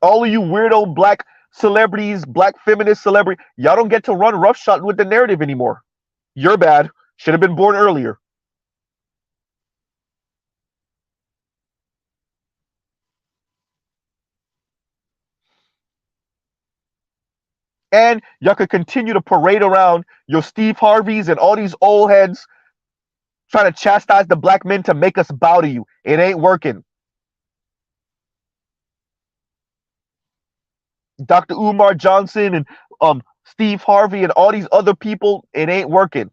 All of you weirdo black celebrities, black feminist celebrity, y'all don't get to run roughshod with the narrative anymore. You're bad. Should have been born earlier. And y'all could continue to parade around your Steve Harveys and all these old heads trying to chastise the black men to make us bow to you. It ain't working. Dr. Umar Johnson and Steve Harvey and all these other people, it ain't working.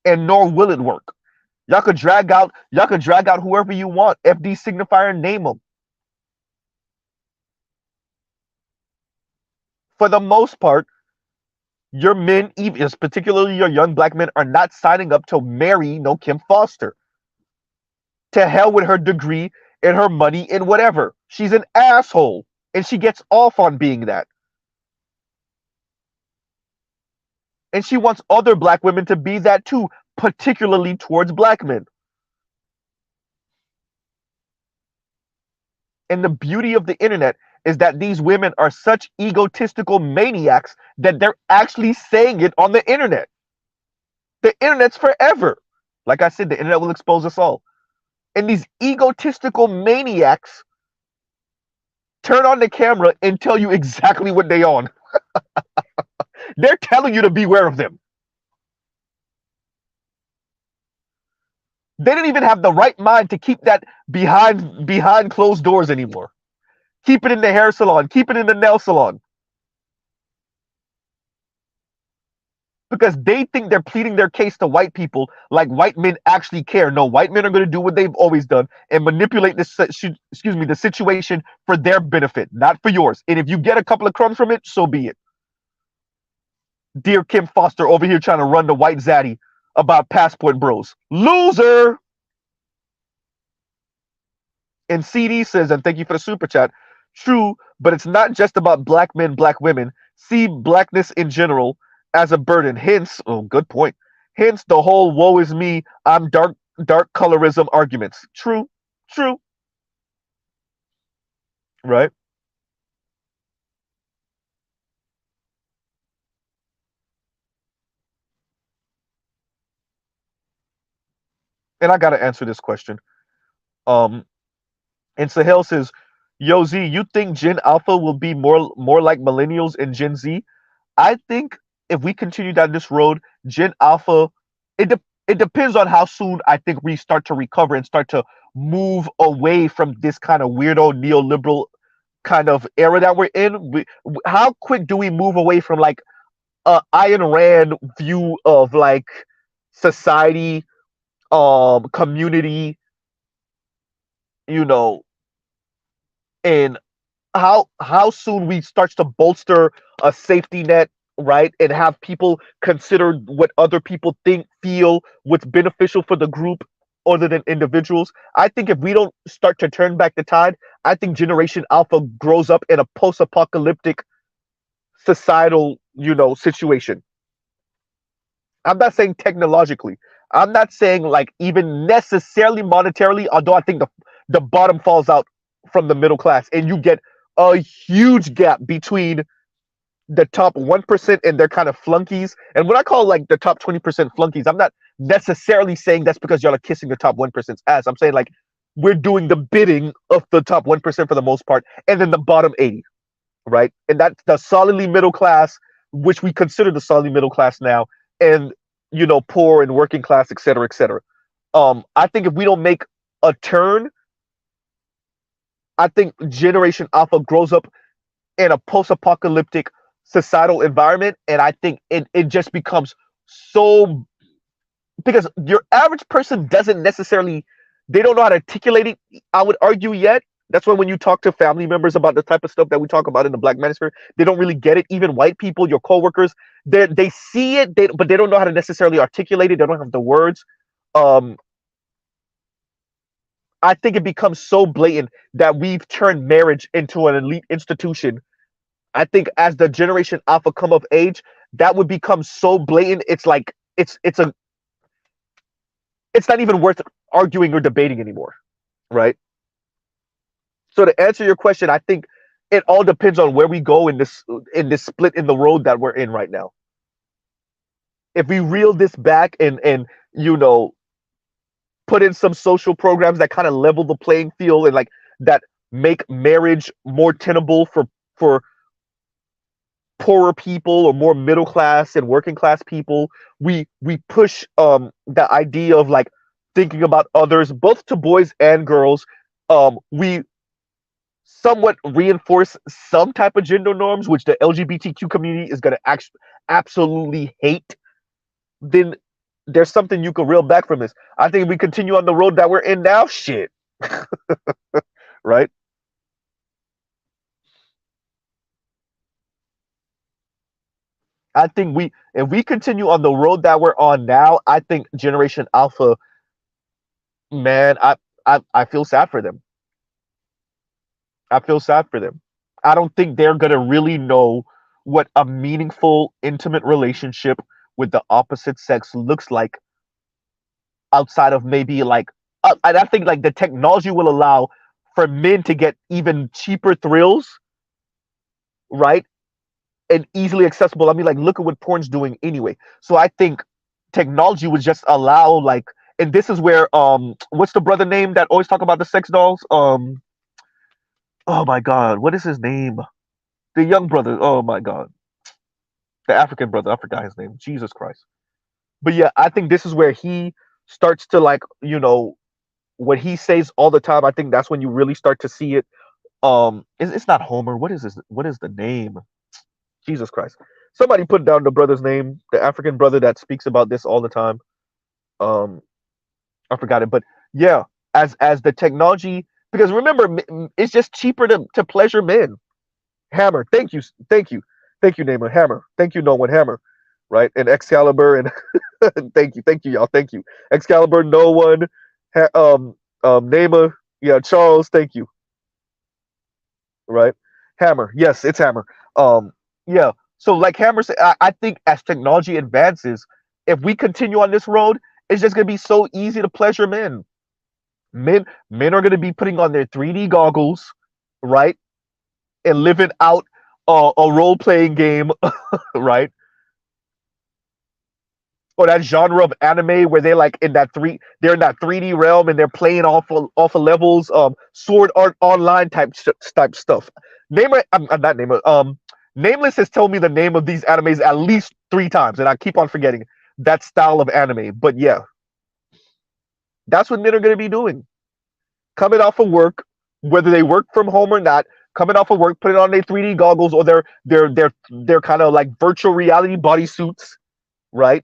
And nor will it work. Y'all could drag out whoever you want. FD signifier, name them. For the most part, your men, even particularly your young black men, are not signing up to marry no Kim Foster. To hell with her degree and her money and whatever. She's an asshole. And she gets off on being that. And she wants other black women to be that too, particularly towards black men. And the beauty of the internet is that these women are such egotistical maniacs that they're actually saying it on the internet. The internet's forever. Like I said, the internet will expose us all. And these egotistical maniacs turn on the camera and tell you exactly what they on. They're telling you to beware of them. They didn't even have the right mind to keep that behind closed doors anymore. Keep it in the hair salon, keep it in the nail salon. Because they think they're pleading their case to white people like white men actually care. No, white men are going to do what they've always done and manipulate the situation for their benefit, not for yours. And if you get a couple of crumbs from it, so be it. Dear Kim Foster over here trying to run the white zaddy about passport bros. Loser! And CD says, and thank you for the super chat, true, but it's not just about black men, black women. See blackness in general as a burden. Hence, oh, good point. Hence the whole woe is me, I'm dark colorism arguments. True, true, right? And I got to answer this question. Um, and Sahel says, "Yo Z, you think Gen Alpha will be more like millennials and Gen Z?" I think if we continue down this road, Gen Alpha, it depends on how soon I think we start to recover and start to move away from this kind of weirdo neoliberal kind of era that we're in. How quick do we move away from like a Ayn Rand view of like society, community, you know, and how soon we starts to bolster a safety net, right, and have people consider what other people think, feel, what's beneficial for the group other than individuals. I think if we don't start to turn back the tide, I think Generation Alpha grows up in a post-apocalyptic societal, situation. I'm not saying technologically. I'm not saying like even necessarily monetarily, although I think the bottom falls out from the middle class and you get a huge gap between the top 1% and their kind of flunkies. And when I call like the top 20% flunkies, I'm not necessarily saying that's because y'all are kissing the top 1%'s ass. I'm saying like we're doing the bidding of the top 1% for the most part, and then the bottom 80, right? And that's the solidly middle class, which we consider the solidly middle class now, and poor and working class, et cetera, et cetera. I think if we don't make a turn, I think Generation Alpha grows up in a post-apocalyptic societal environment, and I think it just becomes so, because your average person doesn't necessarily, they don't know how to articulate it, I would argue, yet. That's why when you talk to family members about the type of stuff that we talk about in the Black Manosphere, they don't really get it. Even white people, your coworkers, they see it, but they don't know how to necessarily articulate it. They don't have the words. Um, I think it becomes so blatant that we've turned marriage into an elite institution. I think as the Generation Alpha come of age, that would become so blatant. It's like it's not even worth arguing or debating anymore, right? So to answer your question, I think it all depends on where we go in this split in the road that we're in right now. If we reel this back and you know put in some social programs that kind of level the playing field and like that make marriage more tenable for poorer people or more middle class and working class people, we push the idea of like thinking about others both to boys and girls. We somewhat reinforce some type of gender norms which the LGBTQ community is going to absolutely hate. Then there's something you can reel back from this. I think if we continue on the road that we're in now, shit. Right? I think if we continue on the road that we're on now, I think Generation Alpha, man, I feel sad for them. I feel sad for them. I don't think they're gonna really know what a meaningful, intimate relationship with the opposite sex looks like outside of maybe like, and I think like the technology will allow for men to get even cheaper thrills, right? And easily accessible. I mean, like, look at what porn's doing anyway. So I think technology would just allow like, and this is where what's the brother name that always talk about the sex dolls? Oh my god, what is his name? The young brother. Oh my god, the African brother. I forgot his name. Jesus Christ. But yeah, I think this is where he starts to like, what he says all the time. I think that's when you really start to see it. It's not Homer. What is this? What is the name? Jesus Christ. Somebody put down the brother's name, the African brother that speaks about this all the time. Um, I forgot it, but yeah, as the technology, because remember, it's just cheaper to pleasure men. Hammer, thank you, Namer. Hammer, thank you, no one. Hammer, right? And Excalibur, and thank you, y'all, thank you. Excalibur, no one, Namer, yeah, Charles, thank you, right? Hammer, yes, it's Hammer. Yeah. So like Hammer said, I think as technology advances, if we continue on this road, it's just gonna be so easy to pleasure men. Men are gonna be putting on their 3D goggles, right, and living out a role playing game, right? or that genre of anime where they're like in that they're in that 3D realm and they're playing off of levels, sword art online type stuff. Namer, I'm not Namer. Nameless has told me the name of these animes at least 3 times, and I keep on forgetting that style of anime. But yeah, that's what men are going to be doing. Coming off of work, whether they work from home or not, coming off of work, putting on their 3D goggles or their kind of like virtual reality bodysuits, right?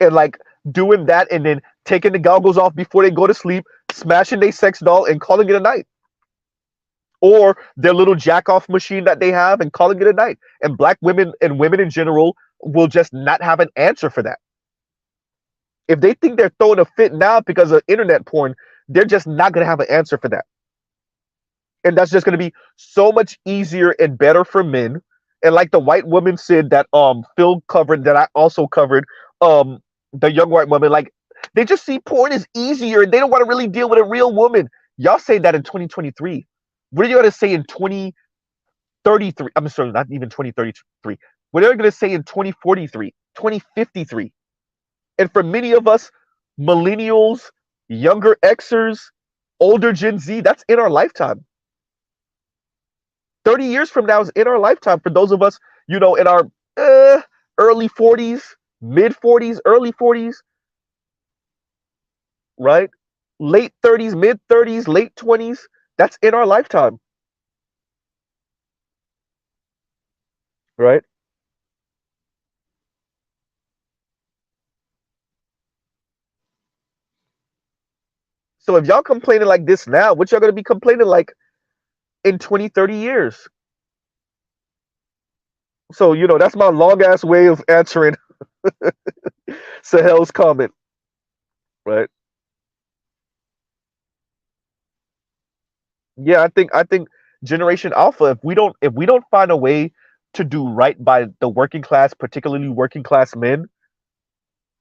And like doing that and then taking the goggles off before they go to sleep, smashing their sex doll and calling it a night. Or their little jack off machine that they have and calling it a night. And black women and women in general will just not have an answer for that. If they think they're throwing a fit now because of internet porn, they're just not going to have an answer for that. And that's just going to be so much easier and better for men. And like the white woman said that Phil covered, that I also covered, the young white woman, like they just see porn as easier and they don't want to really deal with a real woman. Y'all say that in 2023. What are you going to say in 2033? I'm sorry, not even 2033. What are you going to say in 2043, 2053? And for many of us, millennials, younger Xers, older Gen Z, that's in our lifetime. 30 years from now is in our lifetime for those of us, in our early 40s, mid 40s, early 40s, right? Late 30s, mid 30s, late 20s. That's in our lifetime, right? So if y'all complaining like this now, what y'all going to be complaining like in 20, 30 years? So, that's my long ass way of answering Sahel's comment, right? Yeah, I think Generation Alpha, if we don't find a way to do right by the working class, particularly working class men,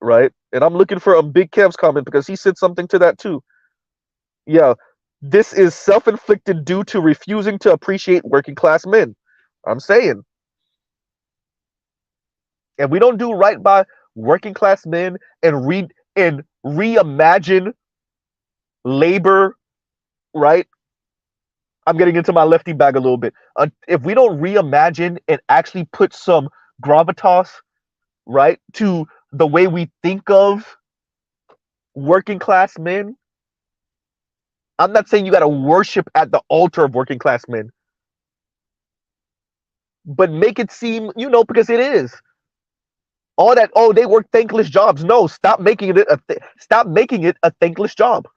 right? And I'm looking for a Big Kev's comment because he said something to that too. Yeah, this is self-inflicted due to refusing to appreciate working class men. I'm saying, and we don't do right by working class men and reimagine labor, right? I'm getting into my lefty bag a little bit. If we don't reimagine and actually put some gravitas, right, to the way we think of working class men, I'm not saying you got to worship at the altar of working class men, but make it seem, because it is all that. Oh, they work thankless jobs. No, stop making it a thankless job.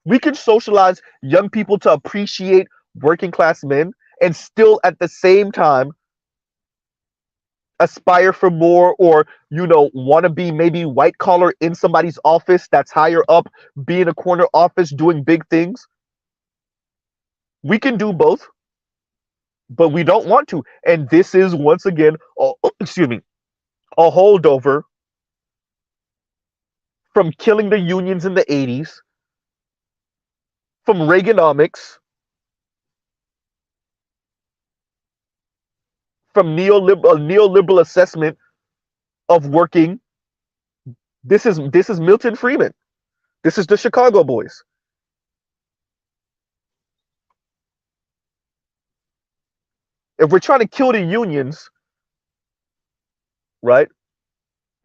We can socialize young people to appreciate working class men and still at the same time aspire for more, or want to be maybe white collar in somebody's office that's higher up, be in a corner office doing big things. We can do both, but we don't want to. And this is once again, excuse me, a holdover from killing the unions in the 80s, from Reaganomics, from neoliberal assessment of working. This is Milton Friedman. This is the Chicago Boys. If we're trying to kill the unions, right?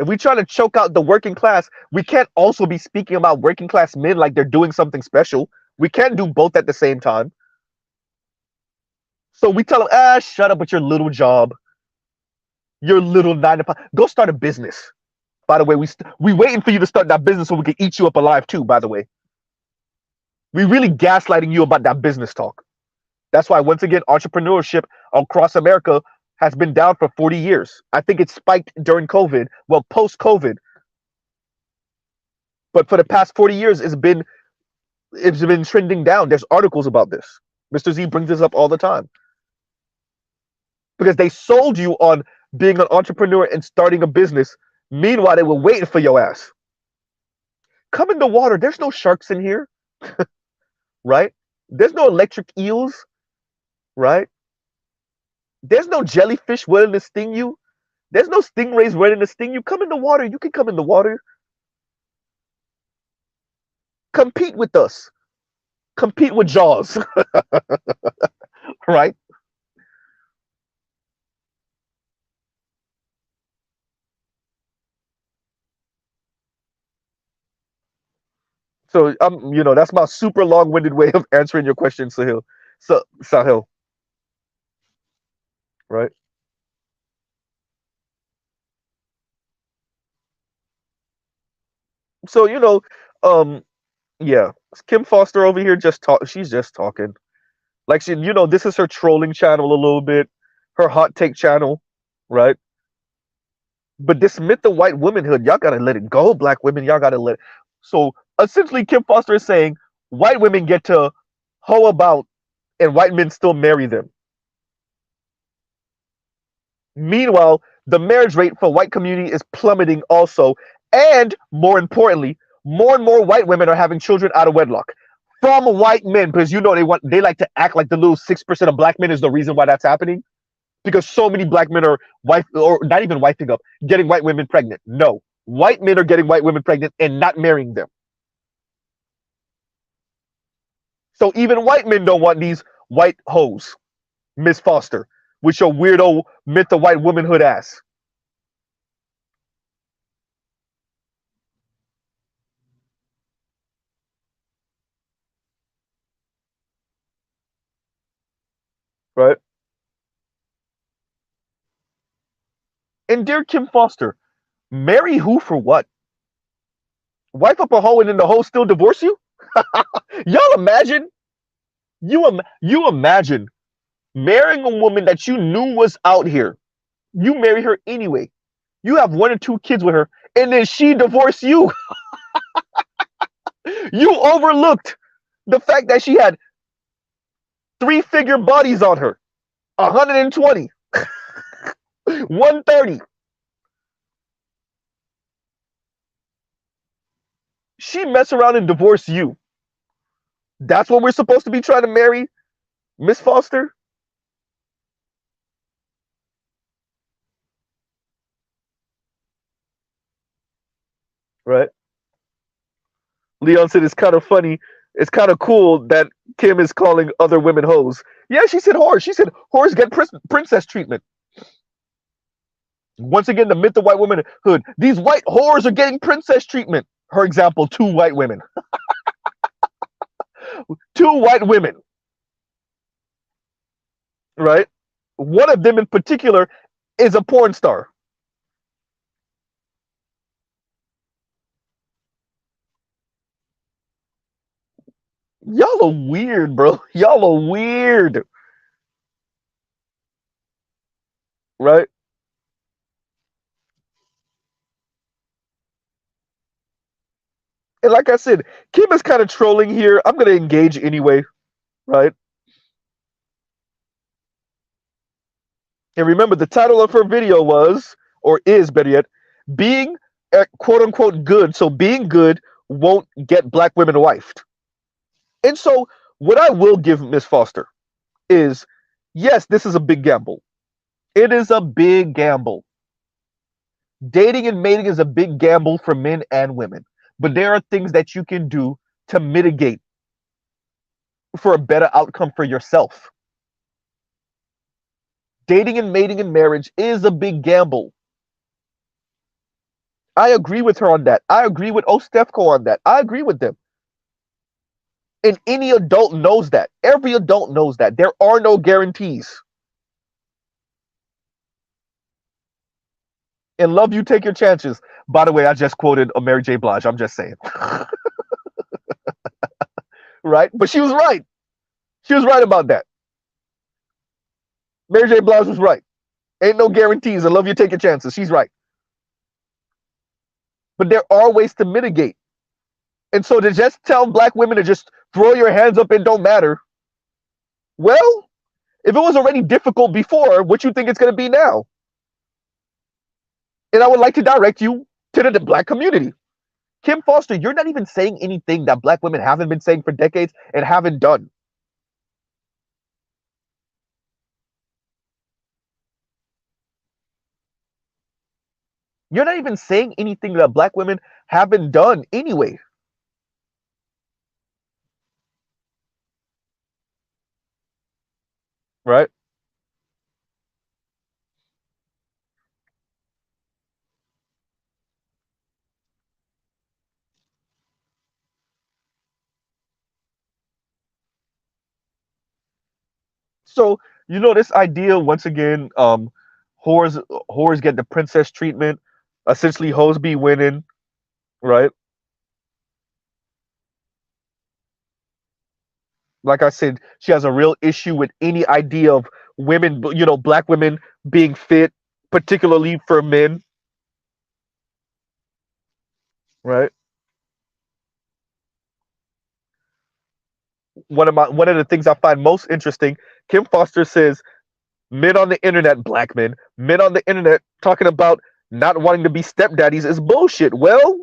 If we try to choke out the working class, we can't also be speaking about working class men like they're doing something special. We can't do both at the same time. So we tell them, shut up with your little job, your little 9 to 5. Go start a business. By the way, we waiting for you to start that business so we can eat you up alive too. By the way, we really gaslighting you about that business talk. That's why, once again, entrepreneurship across America has been down for 40 years. I think it spiked during COVID, well, post-COVID. But for the past 40 years, it's been trending down. There's articles about this. Mr. Z brings this up all the time. Because they sold you on being an entrepreneur and starting a business. Meanwhile, they were waiting for your ass. Come in the water. There's no sharks in here. Right? There's no electric eels. right? There's no jellyfish willing to sting you. There's no stingrays ready to sting you. Come in the water. You can come in the water. Compete with us. Compete with Jaws, right? So that's my super long-winded way of answering your question, Sahil. So Sahil, right? So um, yeah, Kim Foster over here just talk. She's just talking. Like this is her trolling channel a little bit, her hot take channel, right? But this myth of white womanhood, y'all gotta let it go. Black women, y'all gotta let it. So essentially, Kim Foster is saying white women get to hoe about, and white men still marry them. Meanwhile, the marriage rate for white community is plummeting also, and more importantly, more and more white women are having children out of wedlock from white men because they like to act like the little 6% of black men is the reason why that's happening because so many black men are wife or not even wifing up, getting white women pregnant. No, white men are getting white women pregnant and not marrying them. So even white men don't want these white hoes, Miss Foster, with your weirdo myth of white womanhood ass. Right? And dear Kim Foster, marry who for what? Wife up a hoe and then the hoe still divorce you? Y'all imagine? You imagine marrying a woman that you knew was out here. You marry her anyway. You have 1 or 2 kids with her, and then she divorced you. You overlooked the fact that she had 3-figure bodies on her. 120, 130. She mess around and divorce you. That's what we're supposed to be trying to marry, Miss Foster? Right? Leon said it's kind of funny. It's kind of cool that Kim is calling other women hoes. Yeah, she said whores. She said whores get princess treatment. Once again, the myth of white womanhood. These white whores are getting princess treatment. Her example, 2 white women. 2 white women, right? One of them in particular is a porn star. Y'all are weird, bro. Y'all are weird, right? And like I said, Kim is kind of trolling here. I'm going to engage anyway, right? And remember, the title of her video was, or is better yet, being quote unquote good. So being good won't get black women wifed. And so, what I will give Miss Foster is yes, this is a big gamble. It is a big gamble. Dating and mating is a big gamble for men and women. But there are things that you can do to mitigate for a better outcome for yourself. Dating and mating and marriage is a big gamble. I agree with her on that. I agree with Ostefco on that. I agree with them. And any adult knows that. Every adult knows that. There are no guarantees. In love, you take your chances. By the way, I just quoted a Mary J. Blige. I'm just saying. Right? But she was right. She was right about that. Mary J. Blige was right. Ain't no guarantees. In love, you take your chances. She's right. But there are ways to mitigate. And so to just tell black women to just throw your hands up and don't matter, well, if it was already difficult before, what you think it's going to be now? And I would like to direct you to the black community. Kim Foster, you're not even saying anything that black women haven't been saying for decades and haven't done. You're not even saying anything that black women haven't done anyway. Right? So, this idea once again, whores whores get the princess treatment. Essentially, hoes be winning, right? Like I said, she has a real issue with any idea of women, black women being fit, particularly for men, right? One of the things I find most interesting, Kim Foster says men on the internet, black men on the internet talking about not wanting to be stepdaddies is bullshit. Well,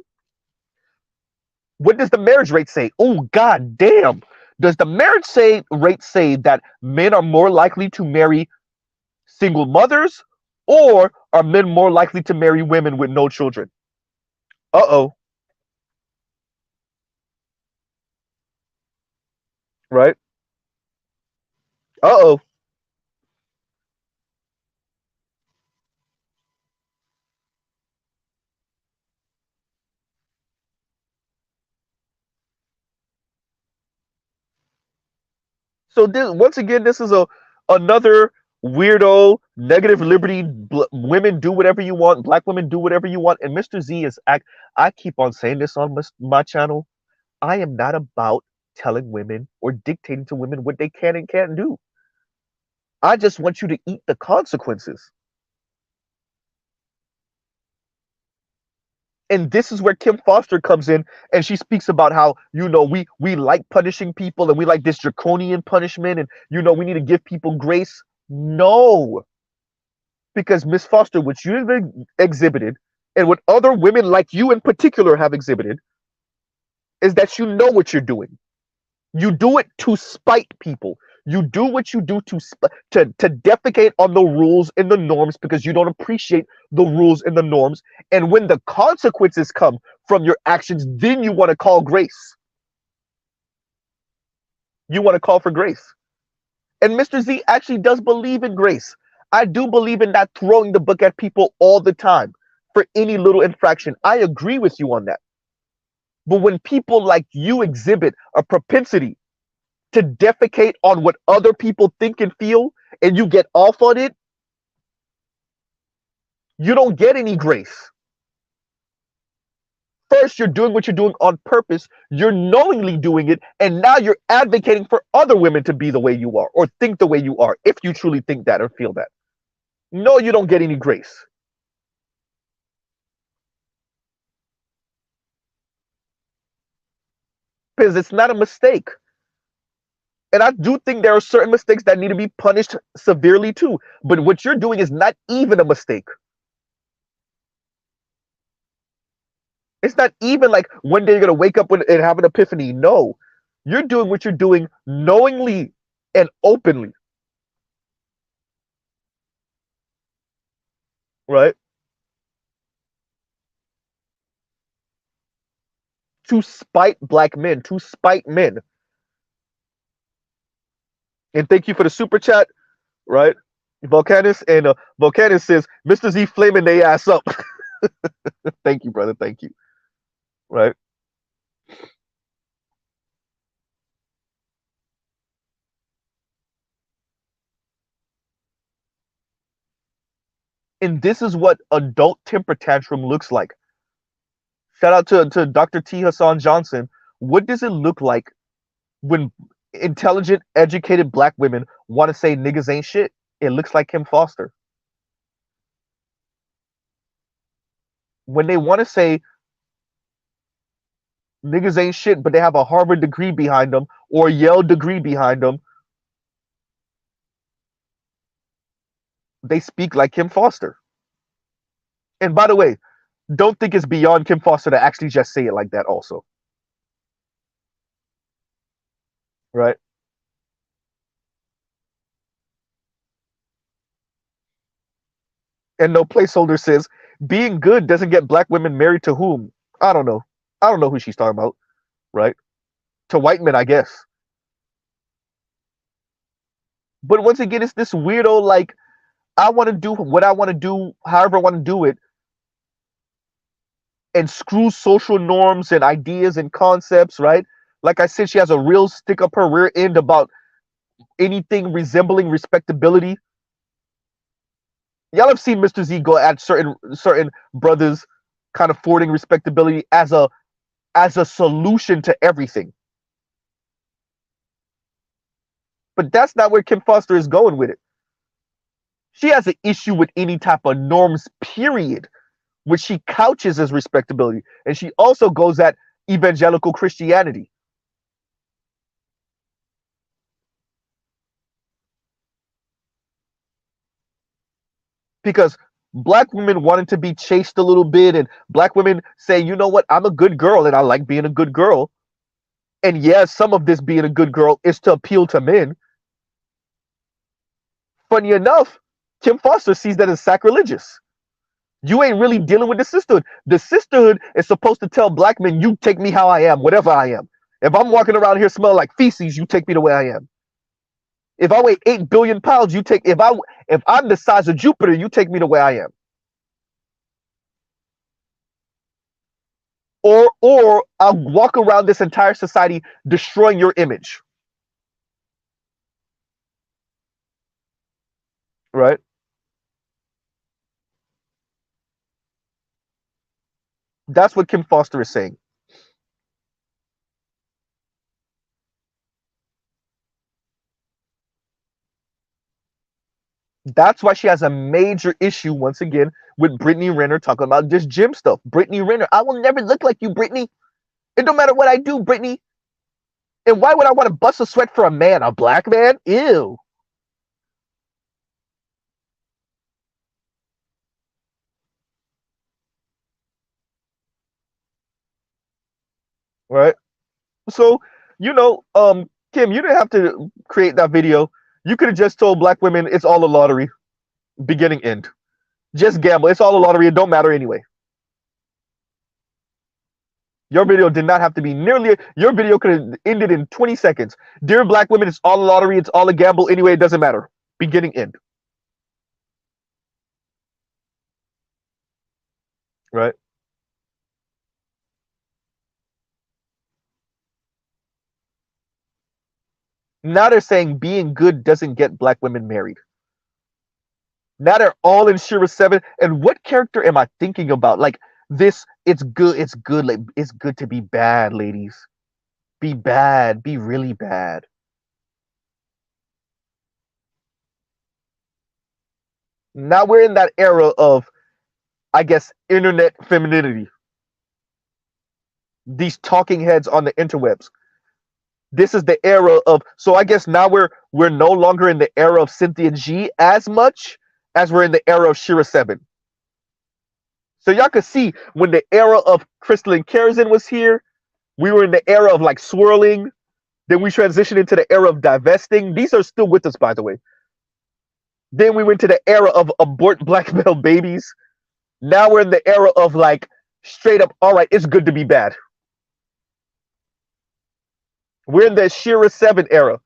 what does the marriage rate say? Oh, god damn. Does the rate say that men are more likely to marry single mothers, or are men more likely to marry women with no children? Uh-oh. Right? Uh-oh. So once again, this is another weirdo negative liberty. Women do whatever you want. Black women do whatever you want. And Mr. Z is act. I keep on saying this on my channel. I am not about telling women or dictating to women what they can and can't do. I just want you to eat the consequences. And this is where Kim Foster comes in, and she speaks about how we like punishing people, and we like this draconian punishment, and we need to give people grace. No, because Miss Foster, what you have exhibited, and what other women like you in particular have exhibited, is that you know what you're doing. You do it to spite people. You do what you do to defecate on the rules and the norms because you don't appreciate the rules and the norms. And when the consequences come from your actions, then you want to call grace. You want to call for grace. And Mr. Z actually does believe in grace. I do believe in not throwing the book at people all the time for any little infraction. I agree with you on that. But when people like you exhibit a propensity to defecate on what other people think and feel, and you get off on it, you don't get any grace. First, you're doing what you're doing on purpose. You're knowingly doing it, and now you're advocating for other women to be the way you are or think the way you are, if you truly think that or feel that. No, you don't get any grace. Because it's not a mistake. And I do think there are certain mistakes that need to be punished severely too. But what you're doing is not even a mistake. It's not even like one day you're gonna wake up and have an epiphany. No, you're doing what you're doing knowingly and openly, right? To spite black men, to spite men. And thank you for the super chat, right? Volcanis and Volcanis says, "Mr. Z flaming they ass up." Thank you, brother. Thank you. Right. And this is what adult temper tantrum looks like. Shout out to Dr. T. Hassan Johnson. What does it look like when intelligent, educated black women want to say niggas ain't shit? It looks like Kim Foster. When they want to say niggas ain't shit, but they have a Harvard degree behind them or a Yale degree behind them, they speak like Kim Foster. And by the way, don't think it's beyond Kim Foster to actually just say it like that also. Right? And no placeholder says, Being good doesn't get black women married to whom? I don't know. I don't know who she's talking about, right? To white men, I guess. But once again, it's this weirdo, like, I want to do what I want to do, however I want to do it, and screw social norms and ideas and concepts, right? Like I said, she has a real stick up her rear end about anything resembling respectability. Y'all have seen Mr. Z go at certain brothers kind of forwarding respectability as a solution to everything. But that's not where Kim Foster is going with it. She has an issue with any type of norms, period, which she couches as respectability. And she also goes at evangelical Christianity. Because black women wanted to be chased a little bit, and black women say, you know what, I'm a good girl and I like being a good girl. And yes, some of this being a good girl is to appeal to men. Funny enough, Kim Foster sees that as sacrilegious. You ain't really dealing with the sisterhood. The sisterhood is supposed to tell black men, you take me how I am, whatever I am. If I'm walking around here smelling like feces, you take me the way I am. If I weigh 8 billion pounds, you take, if I'm the size of Jupiter, you take me the way I am. Or I'll walk around this entire society destroying your image. Right? That's what Kim Foster is saying. That's why she has a major issue, once again, with Brittany Renner talking about this gym stuff. Brittany Renner, I will never look like you, Brittany. It don't matter what I do, Brittany. And why would I want to bust a sweat for a man, a black man? Ew. Right? So, Kim, you didn't have to create that video. You could have just told black women it's all a lottery, beginning, end. Just gamble. It's all a lottery. It don't matter anyway. Your video did not have to be nearly. Your video could have ended in 20 seconds. Dear black women, it's all a lottery. It's all a gamble. Anyway, it doesn't matter. Beginning, end. Right? Now they're saying being good doesn't get black women married. Now they're all in Shira 7. And what character am I thinking about? Like this, it's good. It's good. Like it's good to be bad, ladies. Be bad. Be really bad. Now we're in that era of, I guess, internet femininity. These talking heads on the interwebs. This is the era of, so I guess now we're no longer in the era of Cynthia G as much as we're in the era of Shira 7. So y'all could see when the era of Crystalline Karazin was here, we were in the era of like swirling. Then we transitioned into the era of divesting. These are still with us, by the way. Then we went to the era of abort black male babies. Now we're in the era of like straight up, all right, it's good to be bad. We're in the Shira 7 era.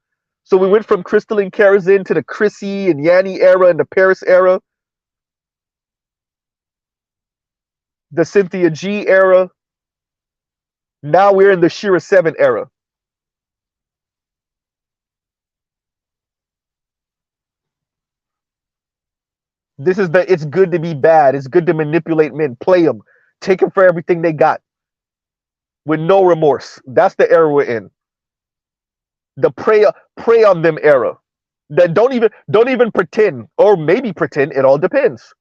So we went from Crystalline Karazin to the Chrissy and Yanni era and the Paris era. The Cynthia G era. Now we're in the Shira 7 era. This is the, it's good to be bad. It's good to manipulate men, play them, take them for everything they got with no remorse. That's the era we're in. The prey on them era. That don't even pretend, or maybe pretend. It all depends.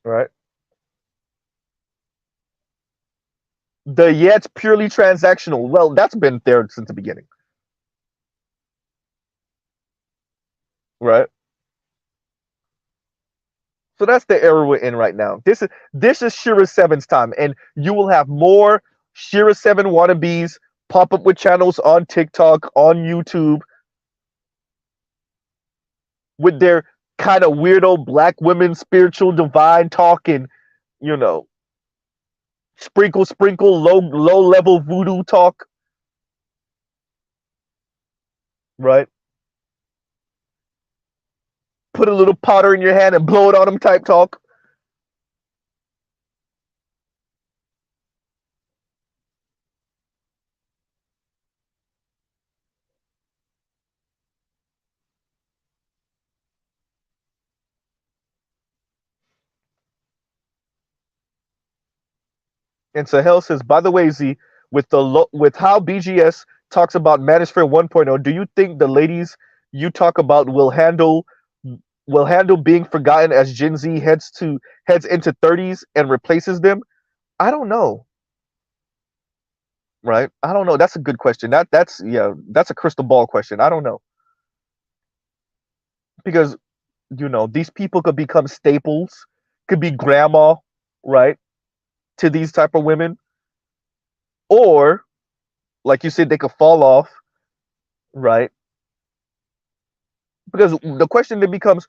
Right. The it's purely transactional. Well, that's been there since the beginning. Right. So that's the era we're in right now. This is Shira 7's time, and you will have more Shira 7 wannabes pop up with channels on TikTok, on YouTube, with their kind of weirdo black women spiritual divine talk and, you know, sprinkle low level voodoo talk, right? Put a little powder in your hand and blow it on them type talk. And Sahel says, by the way, Z, with how BGS talks about Manosphere 1.0, do you think the ladies you talk about will handle being forgotten as Gen Z heads into 30s and replaces them? I don't know. Right? I don't know. That's a good question. That's a crystal ball question. I don't know. Because, you know, these people could become staples, could be grandma, right, to these type of women, or like you said, they could fall off, right? Because the question then becomes,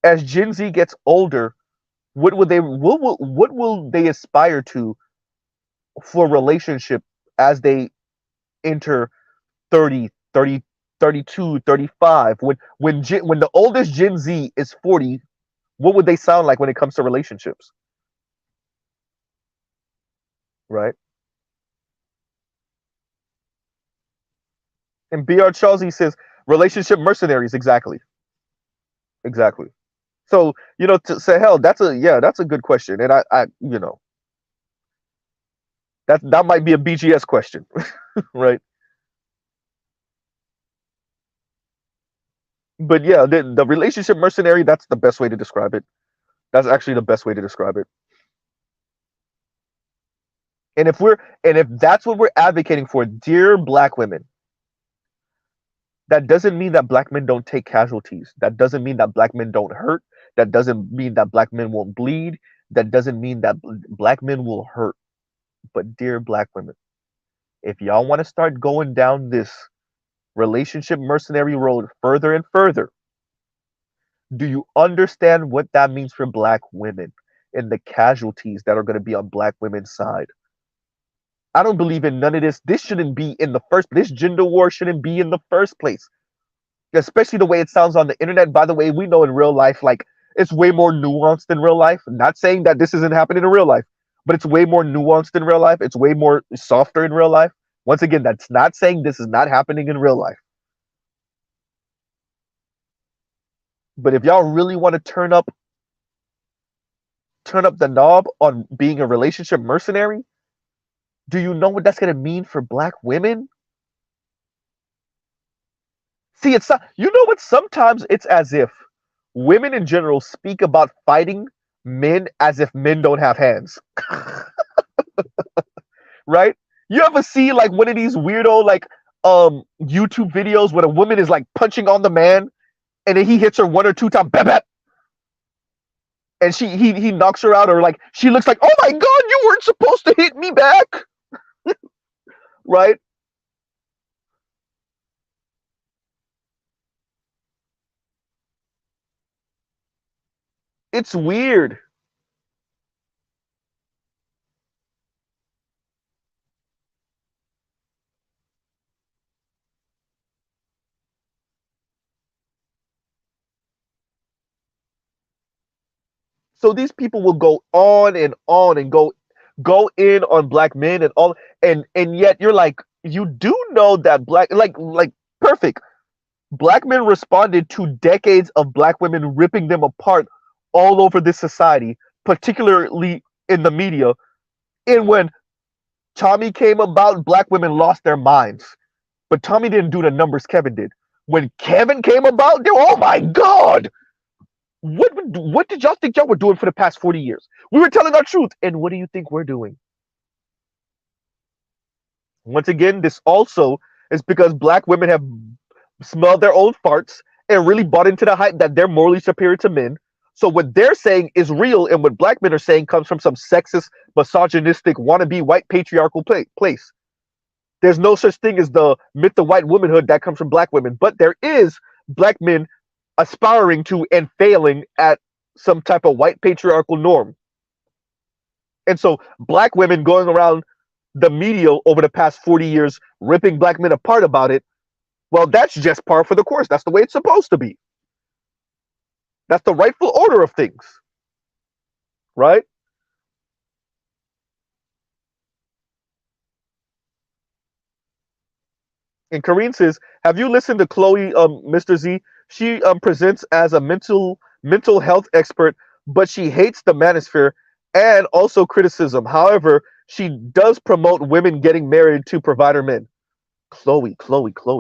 as Gen Z gets older, what will they aspire to for relationship as they enter 30, 30, 32, 35? When the oldest Gen Z is 40, what would they sound like when it comes to relationships? Right? And BR Chelsea says relationship mercenaries. Exactly. Exactly. So, you know, to say hell, that's a good question. And I you know, that might be a BGS question, right? But yeah, the relationship mercenary, that's the best way to describe it. That's actually the best way to describe it. And if that's what we're advocating for, dear black women, that doesn't mean that black men don't take casualties. That doesn't mean that black men don't hurt. That doesn't mean that black men won't bleed. That doesn't mean that black men will hurt. But dear black women, if y'all want to start going down this relationship mercenary road further and further, do you understand what that means for black women and the casualties that are going to be on black women's side? I don't believe in none of this. This shouldn't be in the first. This gender war shouldn't be in the first place. Especially the way it sounds on the internet. By the way, we know in real life, like, it's way more nuanced in real life. I'm not saying that this isn't happening in real life, but it's way more nuanced in real life. It's way more softer in real life. Once again, that's not saying this is not happening in real life. But if y'all really want to turn up the knob on being a relationship mercenary, do you know what that's going to mean for black women? See, it's not, you know what? Sometimes it's as if women in general speak about fighting men as if men don't have hands. Right? You ever see like one of these weirdo like YouTube videos where a woman is like punching on the man and then he hits her one or two times, bap, bap, and he knocks her out, or like she looks like, oh my god, you weren't supposed to hit me back, right? It's weird. So these people will go on and go in on black men and all, and yet you're like, you do know that black, like perfect black men responded to decades of black women ripping them apart all over this society, particularly in the media. And when Tommy came about, black women lost their minds. But Tommy didn't do the numbers Kevin did. When Kevin came about, they were, oh my god, what did y'all think y'all were doing for the past 40 years? We were telling our truth. And what do you think we're doing? Once again, this also is because black women have smelled their own farts and really bought into the hype that they're morally superior to men. So what they're saying is real, and what black men are saying comes from some sexist, misogynistic, wannabe white patriarchal place. There's no such thing as the myth of white womanhood that comes from black women, but there is black men aspiring to and failing at some type of white patriarchal norm. And so black women going around the media over the past 40 years ripping black men apart about it, well, that's just par for the course. That's the way it's supposed to be. That's the rightful order of things, right? And Karine says, "Have you listened to Chloe, Mr. Z? She presents as a mental health expert, but she hates the manosphere and also criticism. However, she does promote women getting married to provider men." Chloe.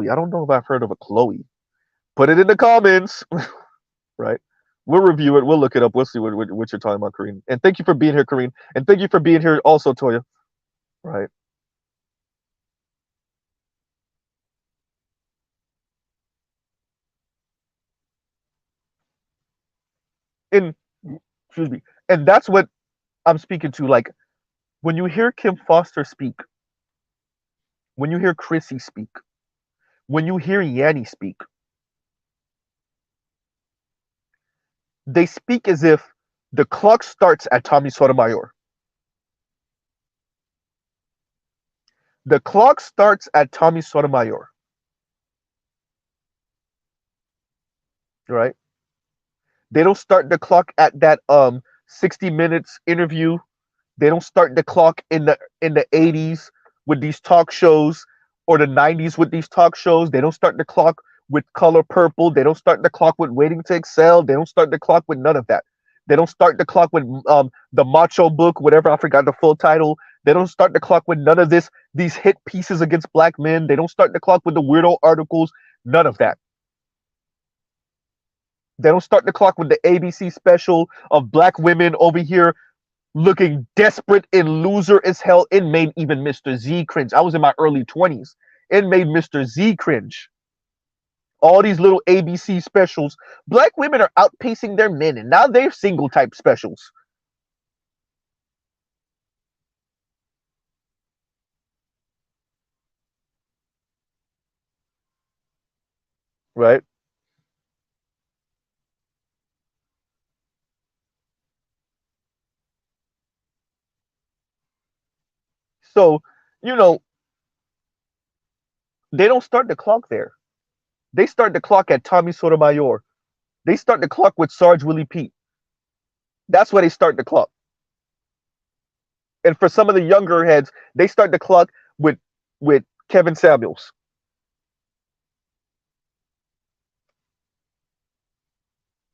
I don't know if I've heard of a Chloe. Put it in the comments, right? We'll review it. We'll look it up. We'll see what you're talking about, Karine. And thank you for being here, Karine. And thank you for being here also, Toya. Right. And excuse me. And that's what I'm speaking to. Like when you hear Kim Foster speak, when you hear Chrissy speak, when you hear Yanni speak, they speak as if the clock starts at Tommy Sotomayor. The clock starts at Tommy Sotomayor. Right? They don't start the clock at that 60 minutes interview. They don't start the clock in the 80s with these talk shows or the 90s with these talk shows. They don't start the clock with Color Purple. They don't start the clock with Waiting to Excel. They don't start the clock with none of that. They don't start the clock with the Macho Book, whatever, I forgot the full title. They don't start the clock with none of these hit pieces against black men. They don't start the clock with the weirdo articles, none of that. They don't start the clock with the ABC special of black women over here looking desperate and loser as hell. It made even Mr. Z cringe. I was in my early 20s. It made Mr. Z cringe. All these little ABC specials. Black women are outpacing their men, and now they're single type specials. Right? So, you know, they don't start the clock there. They start the clock at Tommy Sotomayor. They start the clock with Sarge Willie Pete. That's where they start the clock. And for some of the younger heads, they start the clock with Kevin Samuels.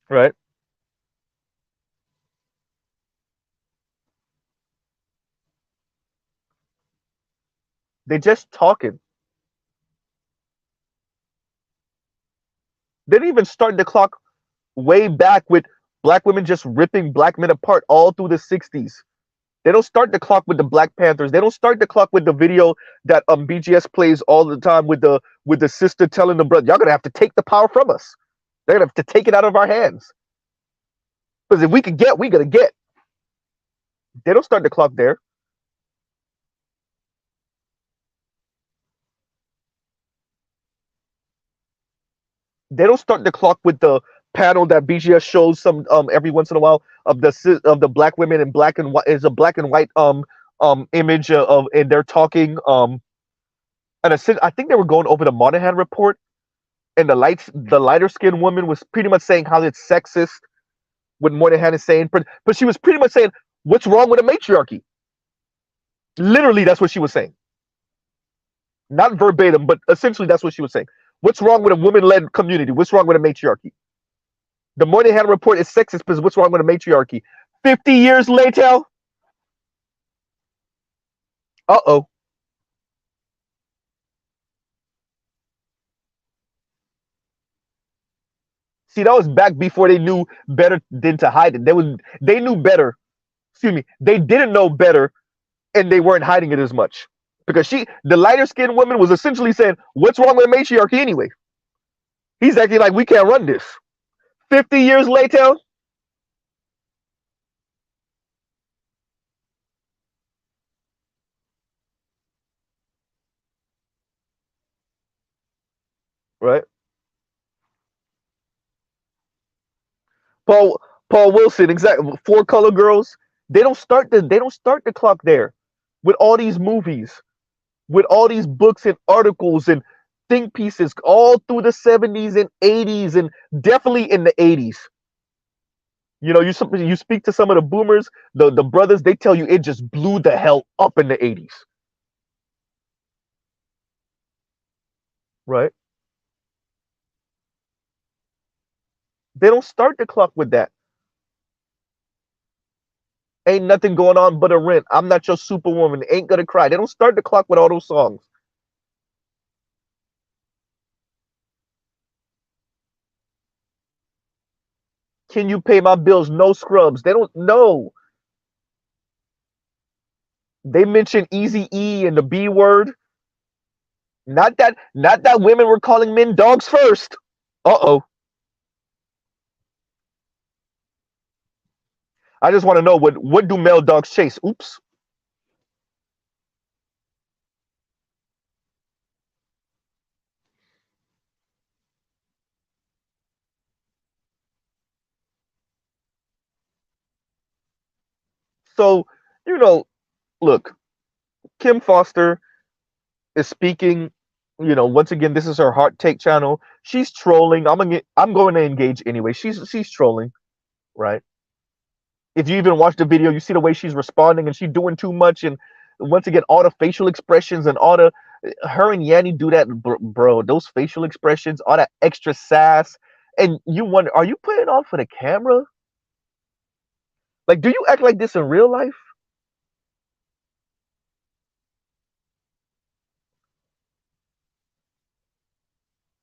Right? They just talking. They didn't even start the clock way back with black women just ripping black men apart all through the 60s. They don't start the clock with the Black Panthers. They don't start the clock with the video that BGS plays all the time with the sister telling the brother, "Y'all gonna have to take the power from us. They're gonna have to take it out of our hands. Because if we can get, we gotta get." They don't start the clock there. They don't start the clock with the panel that BGS shows some every once in a while of the black women in black and white is a black and white image of and they're talking and I think they were going over the Monahan report and the lighter skinned woman was pretty much saying how it's sexist what Moynihan is saying, but she was pretty much saying what's wrong with a matriarchy. Literally, that's what she was saying. Not verbatim, but essentially that's what she was saying. What's wrong with a woman-led community? What's wrong with a matriarchy? The Moynihan report is sexist because what's wrong with a matriarchy? 50 years later, uh-oh. See, that was back before they knew better than to hide it. They knew better. Excuse me. They didn't know better, and they weren't hiding it as much because the lighter skinned woman, was essentially saying, "What's wrong with matriarchy anyway?" He's acting like we can't run this. 50 years later, right? Paul Paul Wilson, exactly. Four Color Girls. They don't start the clock there, with all these movies, with all these books and articles and think pieces all through the 70s and 80s and definitely in the 80s. You speak to some of the boomers, the brothers, they tell you it just blew the hell up in the 80s, right? They don't start the clock with that. Ain't nothing going on but a rent. I'm not your superwoman. Ain't gonna cry. They don't start the clock with all those songs. Can you pay my bills? No scrubs. They don't know. They mention Easy E and the B word. Not that women were calling men dogs first. Uh-oh. I just want to know what do male dogs chase? Oops. So, you know, look, Kim Foster is speaking, once again, this is her heart take channel. She's trolling. I'm going to engage anyway. She's trolling, right? If you even watch the video, you see the way she's responding and she's doing too much. And once again, all the facial expressions and all the her and Yanni do that, bro. Those facial expressions, all that extra sass, and you wonder, are you putting on for the camera? Like, do you act like this in real life?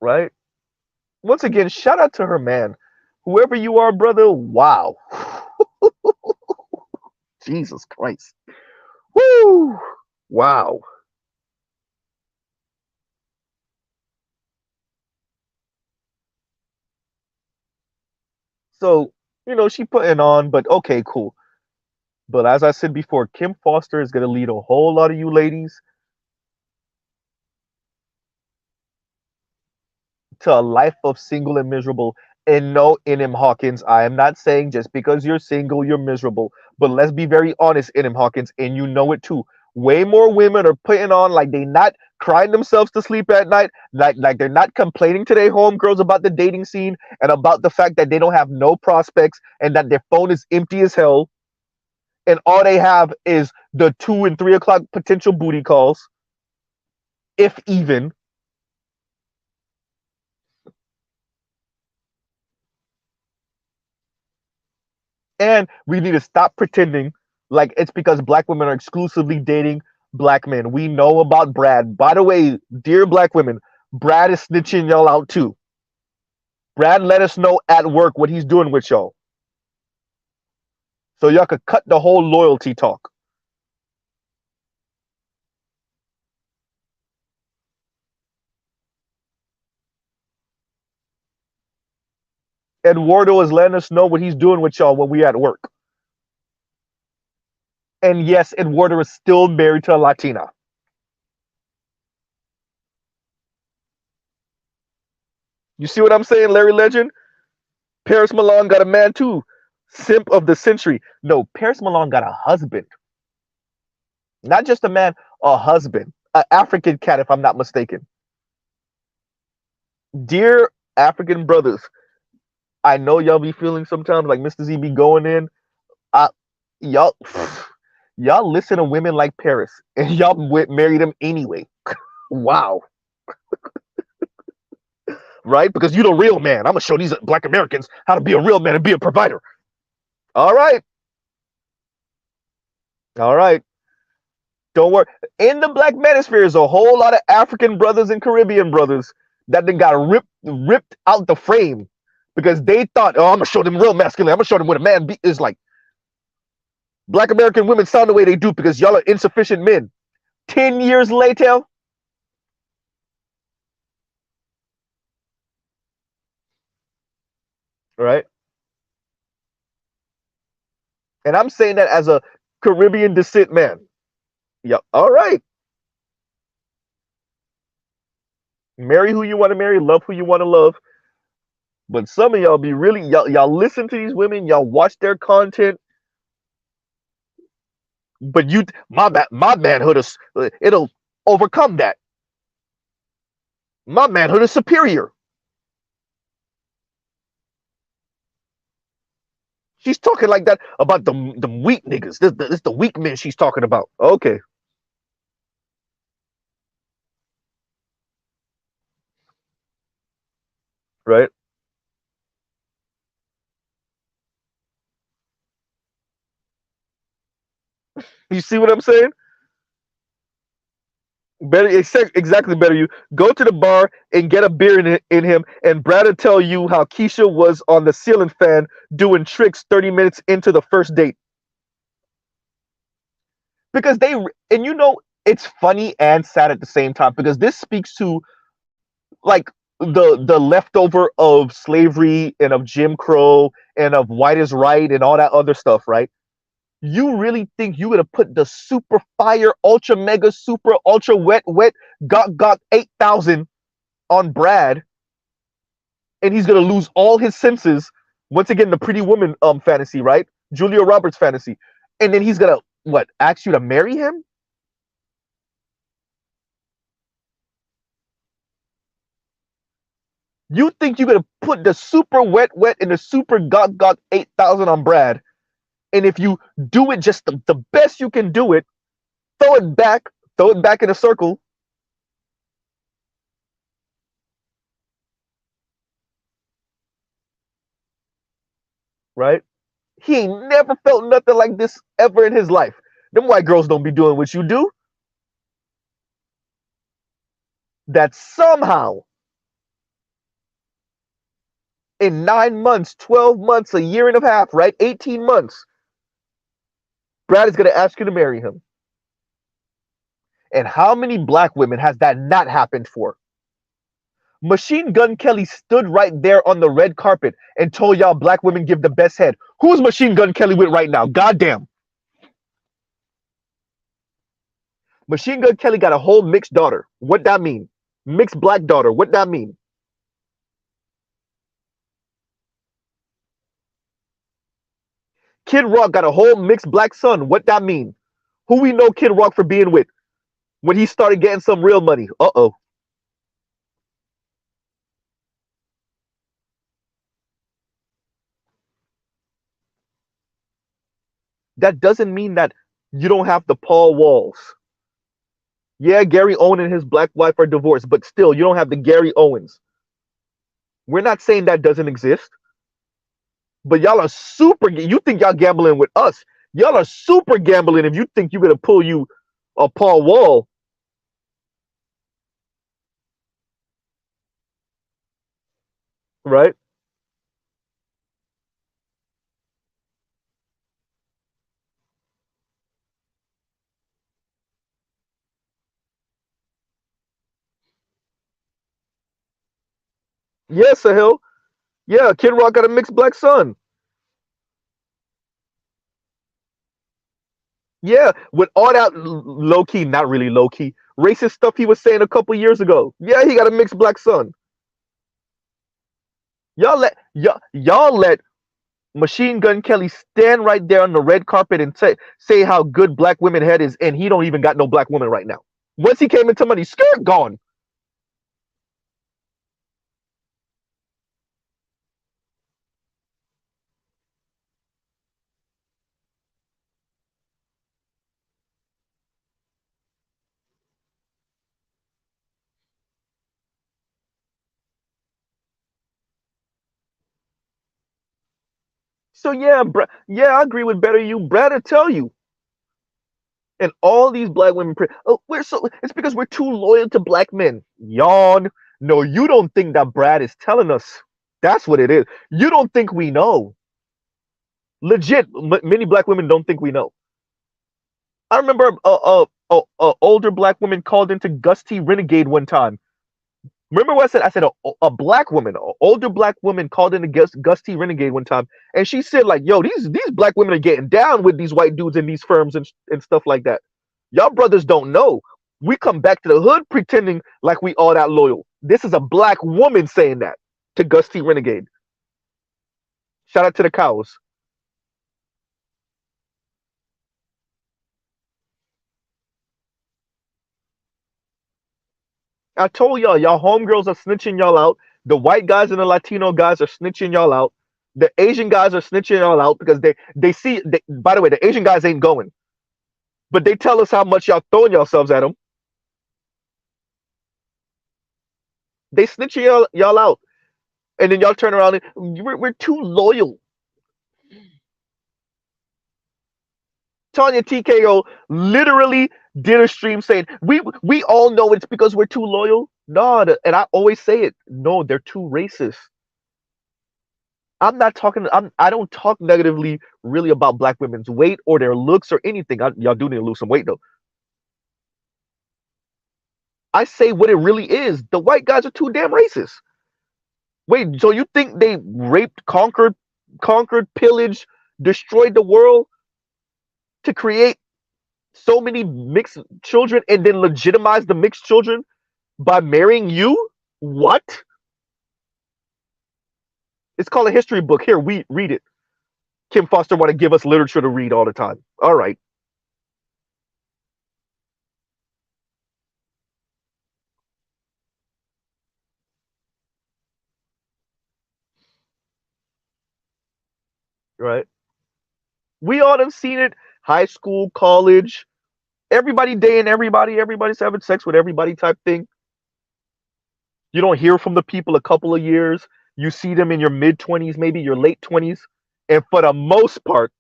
Right? Once again, shout out to her man, whoever you are, brother. Wow, Jesus Christ, woo, wow. So she putting on, but okay, cool. But as I said before, Kim Foster is gonna lead a whole lot of you ladies to a life of single and miserable. And no, N.M. Hawkins, I am not saying just because you're single, you're miserable. But let's be very honest, N.M. Hawkins, and you know it too. Way more women are putting on like they not crying themselves to sleep at night, like they're not complaining to their homegirls about the dating scene and about the fact that they don't have no prospects and that their phone is empty as hell. And all they have is the 2 and 3 o'clock potential booty calls, if even. And we need to stop pretending like it's because black women are exclusively dating black men. We know about Brad. By the way, dear black women, Brad is snitching y'all out too. Brad let us know at work what he's doing with y'all. So y'all could cut the whole loyalty talk. Eduardo is letting us know what he's doing with y'all when we at work. And yes, Eduardo is still married to a Latina. You see what I'm saying, Larry Legend? Paris Milan got a man too. Simp of the century. No, Paris Milan got a husband. Not just a man, a husband. An African cat, if I'm not mistaken. Dear African brothers, I know y'all be feeling sometimes like Mr. Z be going in. I, y'all, y'all listen to women like Paris, and y'all marry them anyway. Wow, right? Because you the real man. I'm gonna show these Black Americans how to be a real man and be a provider. All right, all right. Don't worry. In the Black Manosphere is a whole lot of African brothers and Caribbean brothers that then got ripped out the frame because they thought, oh, I'm gonna show them real masculine. I'm gonna show them what a man is like. Black American women sound the way they do because y'all are insufficient men. 10 years later, right? And I'm saying that as a Caribbean descent man. Yep. All right. Marry who you want to marry, love who you want to love. But some of y'all be really y'all listen to these women, y'all watch their content, but my manhood is it'll overcome that. My manhood is superior. She's talking like that about the weak niggas. This the weak men she's talking about. Okay, right. You see what I'm saying? Better exactly better you go to the bar and get a beer in him, and Brad will tell you how Keisha was on the ceiling fan doing tricks 30 minutes into the first date. Because they and you know it's funny and sad at the same time because this speaks to like the leftover of slavery and of Jim Crow and of white is right and all that other stuff, right? You really think you're gonna put the super fire, ultra mega, super ultra wet, got 8,000 on Brad, and he's gonna lose all his senses once again? The Pretty Woman fantasy, right? Julia Roberts fantasy, and then he's gonna what? Ask you to marry him? You think you're gonna put the super wet and the super got 8,000 on Brad, and if you do it just the best you can do it, throw it back in a circle, right? He ain't never felt nothing like this ever in his life. Them white girls don't be doing what you do. That somehow in 9 months, 12 months, a year and a half, right? 18 months, Brad is going to ask you to marry him. And how many black women has that not happened for? Machine Gun Kelly stood right there on the red carpet and told y'all black women give the best head. Who's Machine Gun Kelly with right now? Goddamn. Machine Gun Kelly got a whole mixed daughter. What that mean? Mixed black daughter. What that mean? Kid Rock got a whole mixed black son. What that mean? Who we know Kid Rock for being with when he started getting some real money? Uh-oh. That doesn't mean that you don't have the Paul Walls. Yeah, Gary Owen and his black wife are divorced, but still, you don't have the Gary Owens. We're not saying that doesn't exist, but y'all are super. You think y'all gambling with us? Y'all are super gambling if you think you're gonna pull you a Paul Wall, right? Yes, Sahil. Yeah, Kid Rock got a mixed black son. Yeah, with all that low key, not really low key, racist stuff he was saying a couple years ago. Yeah, he got a mixed black son. Y'all let Machine Gun Kelly stand right there on the red carpet and say how good black women head is, and he don't even got no black woman right now. Once he came into money, skirt gone. So yeah, yeah, I agree with better you. Brad will tell you. And all these black women, oh, it's because we're too loyal to black men. Yawn. No, you don't think that Brad is telling us. That's what it is. You don't think we know. Legit, many black women don't think we know. I remember a older black woman called into Gus T Renegade one time. Remember what I said? I said a black woman, an older black woman called into Gus T Renegade one time, and she said like, "Yo, these black women are getting down with these white dudes in these firms and stuff like that. Y'all brothers don't know. We come back to the hood pretending like we all that loyal. This is a black woman saying that to Gus T. Renegade. Shout out to the cows. I told y'all, y'all homegirls are snitching y'all out. The white guys and the Latino guys are snitching y'all out. The Asian guys are snitching y'all out because they see. By the way, the Asian guys ain't going, but they tell us how much y'all throwing yourselves at them. They snitching y'all out, and then y'all turn around and we're too loyal. Tanya TKO literally did a stream saying we all know it's because we're too loyal. No, and I always say it. No, they're too racist. I'm not talking. I don't talk negatively really about black women's weight or their looks or anything. Y'all do need to lose some weight though. I say what it really is. The white guys are too damn racist. Wait, so you think they raped, conquered, pillaged, destroyed the world to create so many mixed children and then legitimize the mixed children by marrying you? What? It's called a history book. Here, we read it. Kim Foster want to give us literature to read all the time. All right. Right. We all have seen it. High school, college, everybody dating everybody, everybody's having sex with everybody type thing. You don't hear from the people a couple of years. You see them in your mid 20s, maybe your late 20s. And for the most part,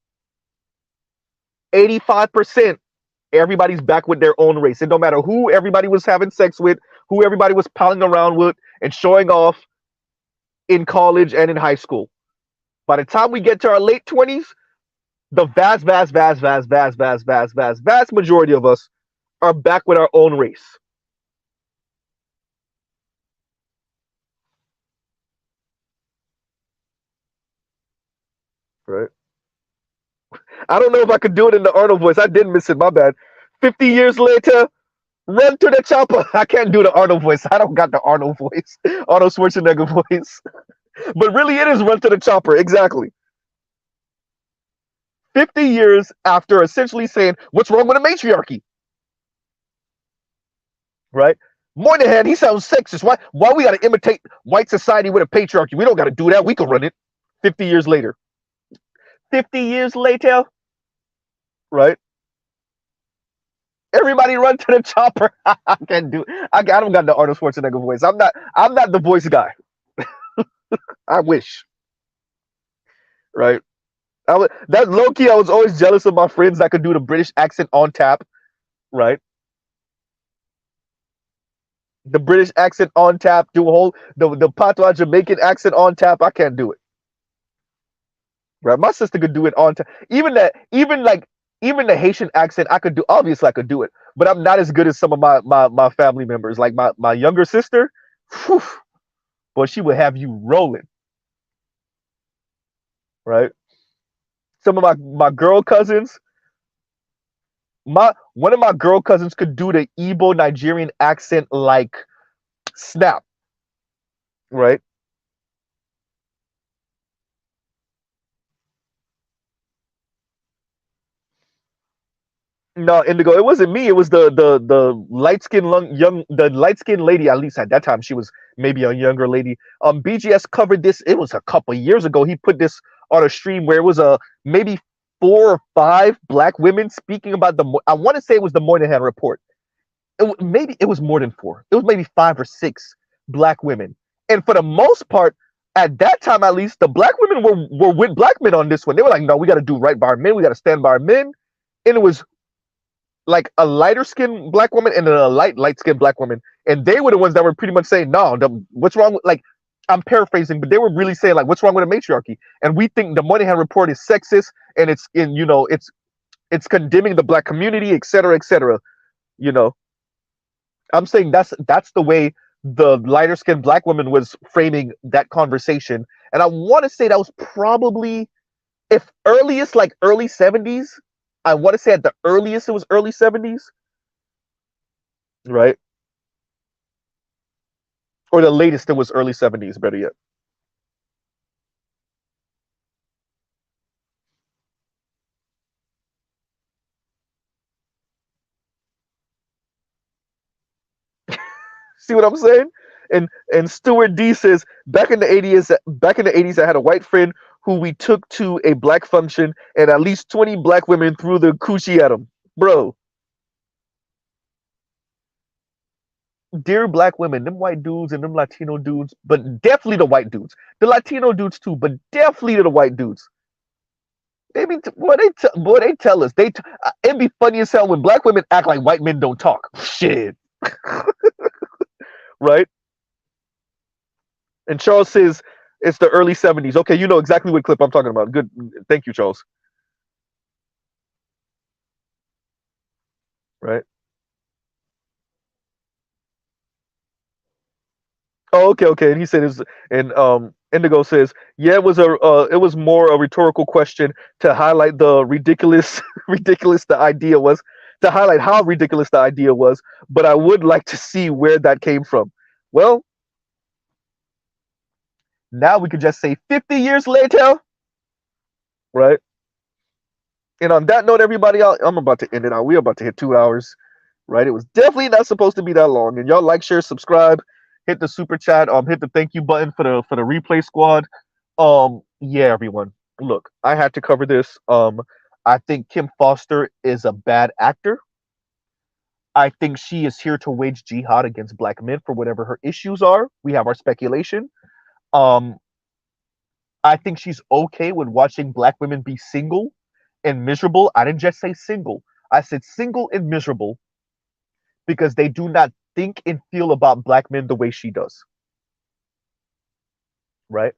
85%, everybody's back with their own race. It don't matter who everybody was having sex with, who everybody was palling around with and showing off in college and in high school. By the time we get to our late 20s, the vast majority of us are back with our own race. Right. I don't know if I could do it in the Arnold voice. I did miss it. My bad. 50 years later, run to the chopper. I can't do the Arnold voice. I don't got the Arnold voice. Arnold Schwarzenegger voice. But really, it is run to the chopper. Exactly. 50 years after essentially saying, what's wrong with a matriarchy? Right? Moynihan, he sounds sexist. Why we got to imitate white society with a patriarchy? We don't got to do that. We can run it. 50 years later. 50 years later. Right? Everybody run to the chopper. I can't do it. I don't got the Arnold Schwarzenegger voice. I'm not the voice guy. I wish. Right? That low key, I was always jealous of my friends that could do the British accent on tap. Right? The British accent on tap, do a whole the patois Jamaican accent on tap. I can't do it. Right? My sister could do it on tap. Even the Haitian accent, I could do. Obviously, I could do it, but I'm not as good as some of my family members. Like my younger sister, whew, boy, she would have you rolling. Right? Some of my girl cousins, one of my girl cousins could do the Igbo Nigerian accent like snap. Right? No, Indigo. It wasn't me. It was the light skinned the light skinned lady. At least at that time, she was maybe a younger lady. BGS covered this. It was a couple years ago. He put this on a stream where it was a maybe 4 or 5 black women speaking about the. I want to say it was the Moynihan report. Maybe it was more than 4. It was maybe 5 or 6 black women, and for the most part, at that time at least, the black women were with black men on this one. They were like, no, we got to do right by our men. We got to stand by our men, and it was like a lighter skinned black woman and a light skinned black woman, and they were the ones that were pretty much saying, "No, what's wrong with like." I'm paraphrasing, but they were really saying like, "What's wrong with a matriarchy?" And we think the Moynihan report is sexist, and it's condemning the black community, et cetera, et cetera. You know, I'm saying that's the way the lighter skinned black woman was framing that conversation, and I want to say that was probably if earliest like early 70s. I want to say at the earliest it was early 70s, right? Or the latest, it was early 70s, better yet. See what I'm saying? And Stuart D says, back in the 80s, I had a white friend who we took to a black function, and at least 20 black women threw the coochie at him. Bro, dear black women, them white dudes and them Latino dudes, but definitely the white dudes. The Latino dudes too, but definitely the white dudes. They be boy, they tell us it'd be funny as hell when black women act like white men don't talk. Shit, right? And Charles says it's the early 70s. Okay, you know exactly what clip I'm talking about. Good, thank you, Charles. Right? Oh, okay, okay. And he said, "Is and Indigo says, yeah, it was more a rhetorical question to highlight the ridiculous, ridiculous the idea was, to highlight how ridiculous the idea was. But I would like to see where that came from. Well, now we could just say 50 years later, right? And on that note, everybody, I'm about to end it out. We're about to hit 2 hours, right? It was definitely not supposed to be that long. And y'all like, share, subscribe, hit the super chat, hit the thank you button for the replay squad. Yeah, everyone. Look, I had to cover this. I think Kim Foster is a bad actor. I think she is here to wage jihad against black men for whatever her issues are. We have our speculation. Um, I think she's okay with watching black women be single and miserable. I didn't just say single. I said single and miserable because they do not think and feel about black men the way she does. Right?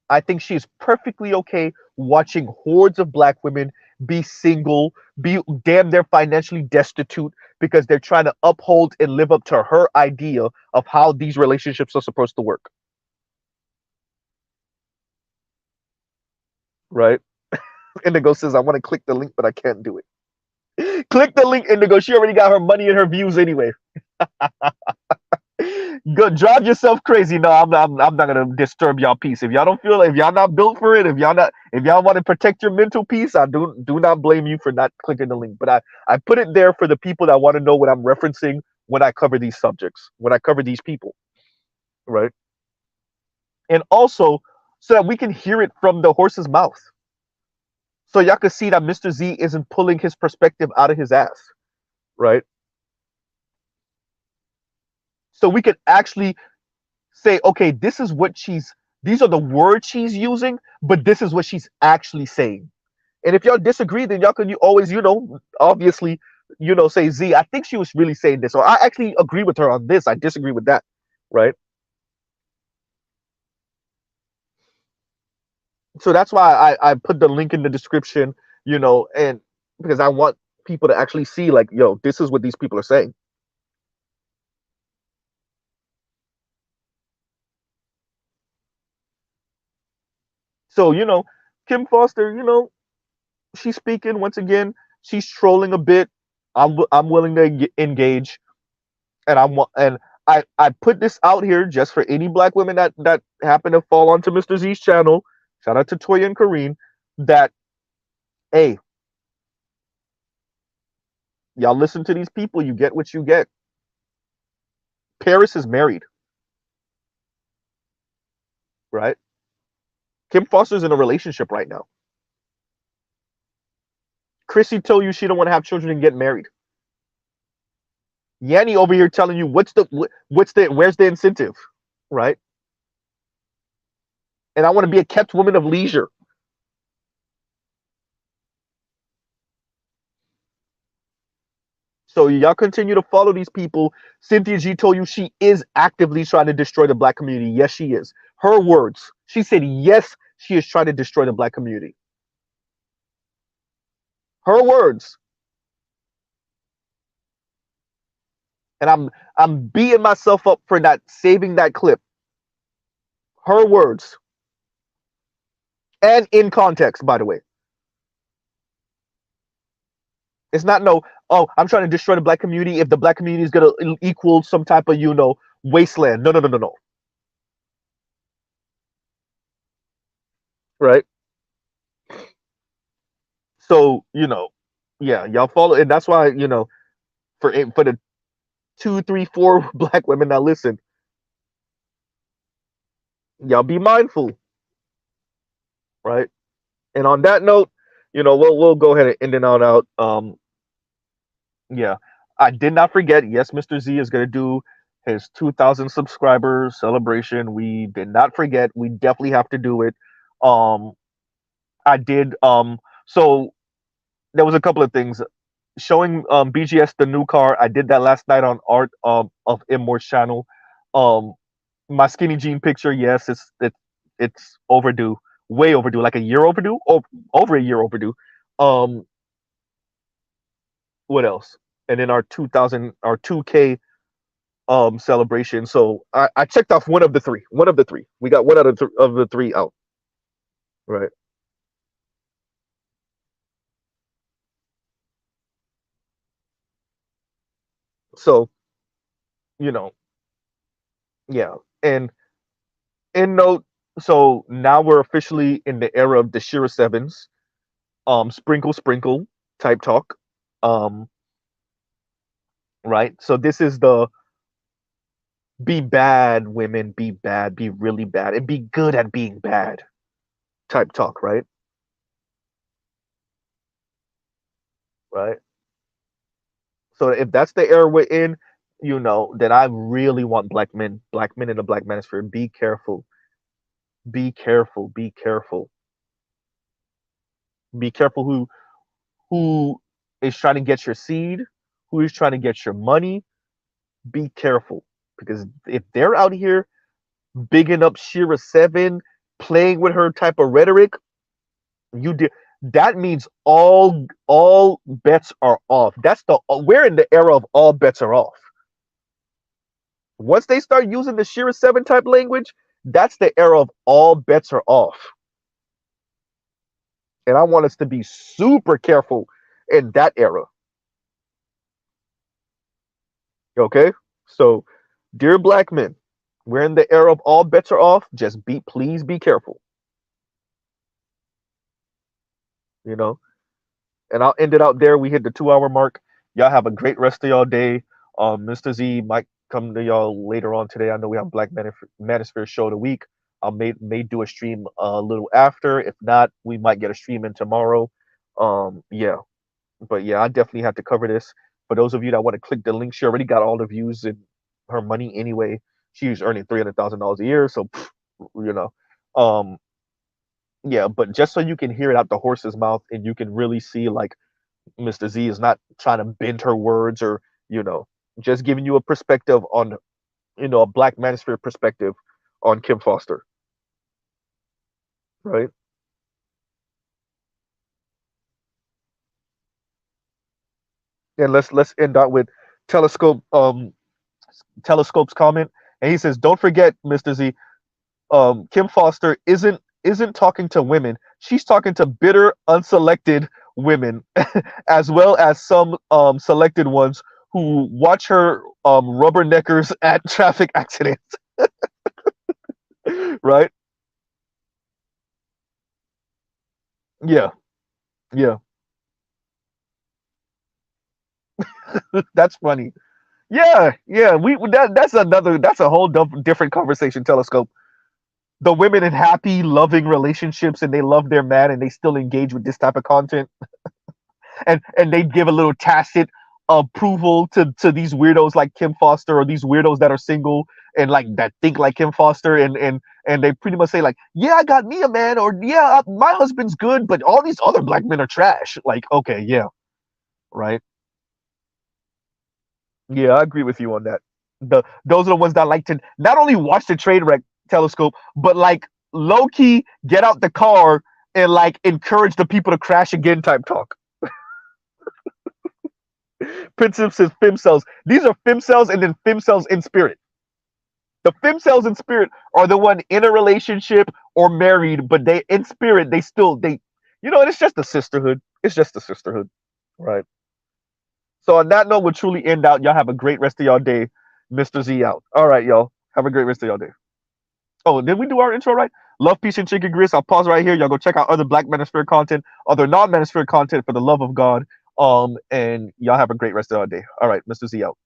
I think she is perfectly okay watching hordes of black women be single, be damn near financially destitute because they're trying to uphold and live up to her idea of how these relationships are supposed to work. Right? Indigo says, I want to click the link, but I can't do it. Click the link, Indigo. She already got her money and her views anyway. Go drive yourself crazy. No, I'm not gonna disturb y'all peace. If y'all don't feel, if y'all not built for it, if y'all want to protect your mental peace, I do not blame you for not clicking the link. But I put it there for the people that want to know what I'm referencing when I cover these subjects, when I cover these people, right? And also so that we can hear it from the horse's mouth, so y'all can see that Mr. Z isn't pulling his perspective out of his ass, right? So we can actually say, okay, these are the words she's using, but this is what she's actually saying. And if y'all disagree, then y'all can always, obviously, say, Z, I think she was really saying this, or I actually agree with her on this. I disagree with that, right? So that's why I put the link in the description, and because I want people to actually see, like, yo, this is what these people are saying. So, Kim Foster, she's speaking once again. She's trolling a bit. I'm willing to engage, and I put this out here just for any black women that happen to fall onto Mr. Z's channel. Shout out to Toya and Kareen. That, hey, y'all listen to these people. You get what you get. Paris is married, right? Kim Foster's in a relationship right now. Chrissy told you she don't want to have children and get married. Yanni over here telling you where's the incentive, right? And I want to be a kept woman of leisure. So y'all continue to follow these people. Cynthia G told you she is actively trying to destroy the black community. Yes, she is. Her words. She said, yes, she is trying to destroy the black community. Her words. And I'm beating myself up for not saving that clip. Her words. And in context, by the way. It's not no, oh, I'm trying to destroy the black community if the black community is gonna equal some type of, wasteland. No, no, no, no, no. Right. So, yeah, y'all follow, and that's why, for the two, three, four black women that listen, y'all be mindful, right? And on that note, we'll go ahead and end it out. Yeah, I did not forget. Yes, Mr. Z is gonna do his 2,000 subscribers celebration. We did not forget. We definitely have to do it. Um, I did. So there was a couple of things showing BGS the new car. I did that last night on Art of Immort's channel. Um, my skinny jean picture, yes, it's overdue, way overdue, like a year overdue, over a year overdue. Um, what else? And then our 2,000, our 2K celebration. So I checked off one of the three. One of the three. We got one out of the three out. Right. So, you know, yeah. And in note, so now we're officially in the era of the Shira Sevens. Sprinkle sprinkle type talk. Um, right. So this is the be bad women, be bad, be really bad, and be good at being bad type talk, right? Right. So if that's the era we're in, then I really want black men in the black manosphere. Be careful, be careful, be careful, be careful who is trying to get your seed, who is trying to get your money. Be careful because if they're out here bigging up Shira Seven, playing with her type of rhetoric, you did. That means all bets are off. That's the we're in the era of all bets are off. Once they start using the Shira 7 type language, that's the era of all bets are off. And I want us to be super careful in that era. Okay? So, dear black men, we're in the era of all bets are off. Just please be careful. You know? And I'll end it out there. We hit the 2 hour mark. Y'all have a great rest of y'all day. Mr. Z might come to y'all later on today. I know we have Black Manosphere show of the week. I may do a stream a little after. If not, we might get a stream in tomorrow. Yeah, but yeah, I definitely have to cover this. For those of you that want to click the link, she already got all the views and her money anyway. She's earning $300,000 a year, so you know, um, yeah. But just so you can hear it out the horse's mouth and you can really see like Mr. Z is not trying to bend her words or, you know, just giving you a perspective on, a black manosphere perspective on Kim Foster, right? And let's end out with telescope telescope's comment, and he says, "Don't forget, Mr. Z, Kim Foster isn't talking to women. She's talking to bitter, unselected women, as well as some selected ones who watch her rubberneckers at traffic accidents." Right? Yeah, yeah. That's funny. Yeah, yeah. That's a whole different conversation. Telescope. The women in happy, loving relationships, and they love their man, and they still engage with this type of content, and they give a little tacit approval to these weirdos like Kim Foster, or these weirdos that are single and like that think like Kim Foster, and they pretty much say like, yeah, I got me a man, or yeah, my husband's good, but all these other black men are trash. Like, okay, yeah, right. Yeah, I agree with you on that. Those are the ones that like to not only watch the train wreck telescope, but like low key get out the car and like encourage the people to crash again type talk. Princess says fem cells. These are fem cells and then fem cells in spirit. The fem cells in spirit are the one in a relationship or married, but they in spirit they, it's just a sisterhood. It's just a sisterhood, right? So on that note, we'll truly end out. Y'all have a great rest of y'all day. Mr. Z out. All right, y'all. Have a great rest of y'all day. Oh, did we do our intro right? Love, peace, and chicken grits. I'll pause right here. Y'all go check out other Black Manosphere content, other non-Manosphere content for the love of God. And y'all have a great rest of our day. All right, Mr. Z out.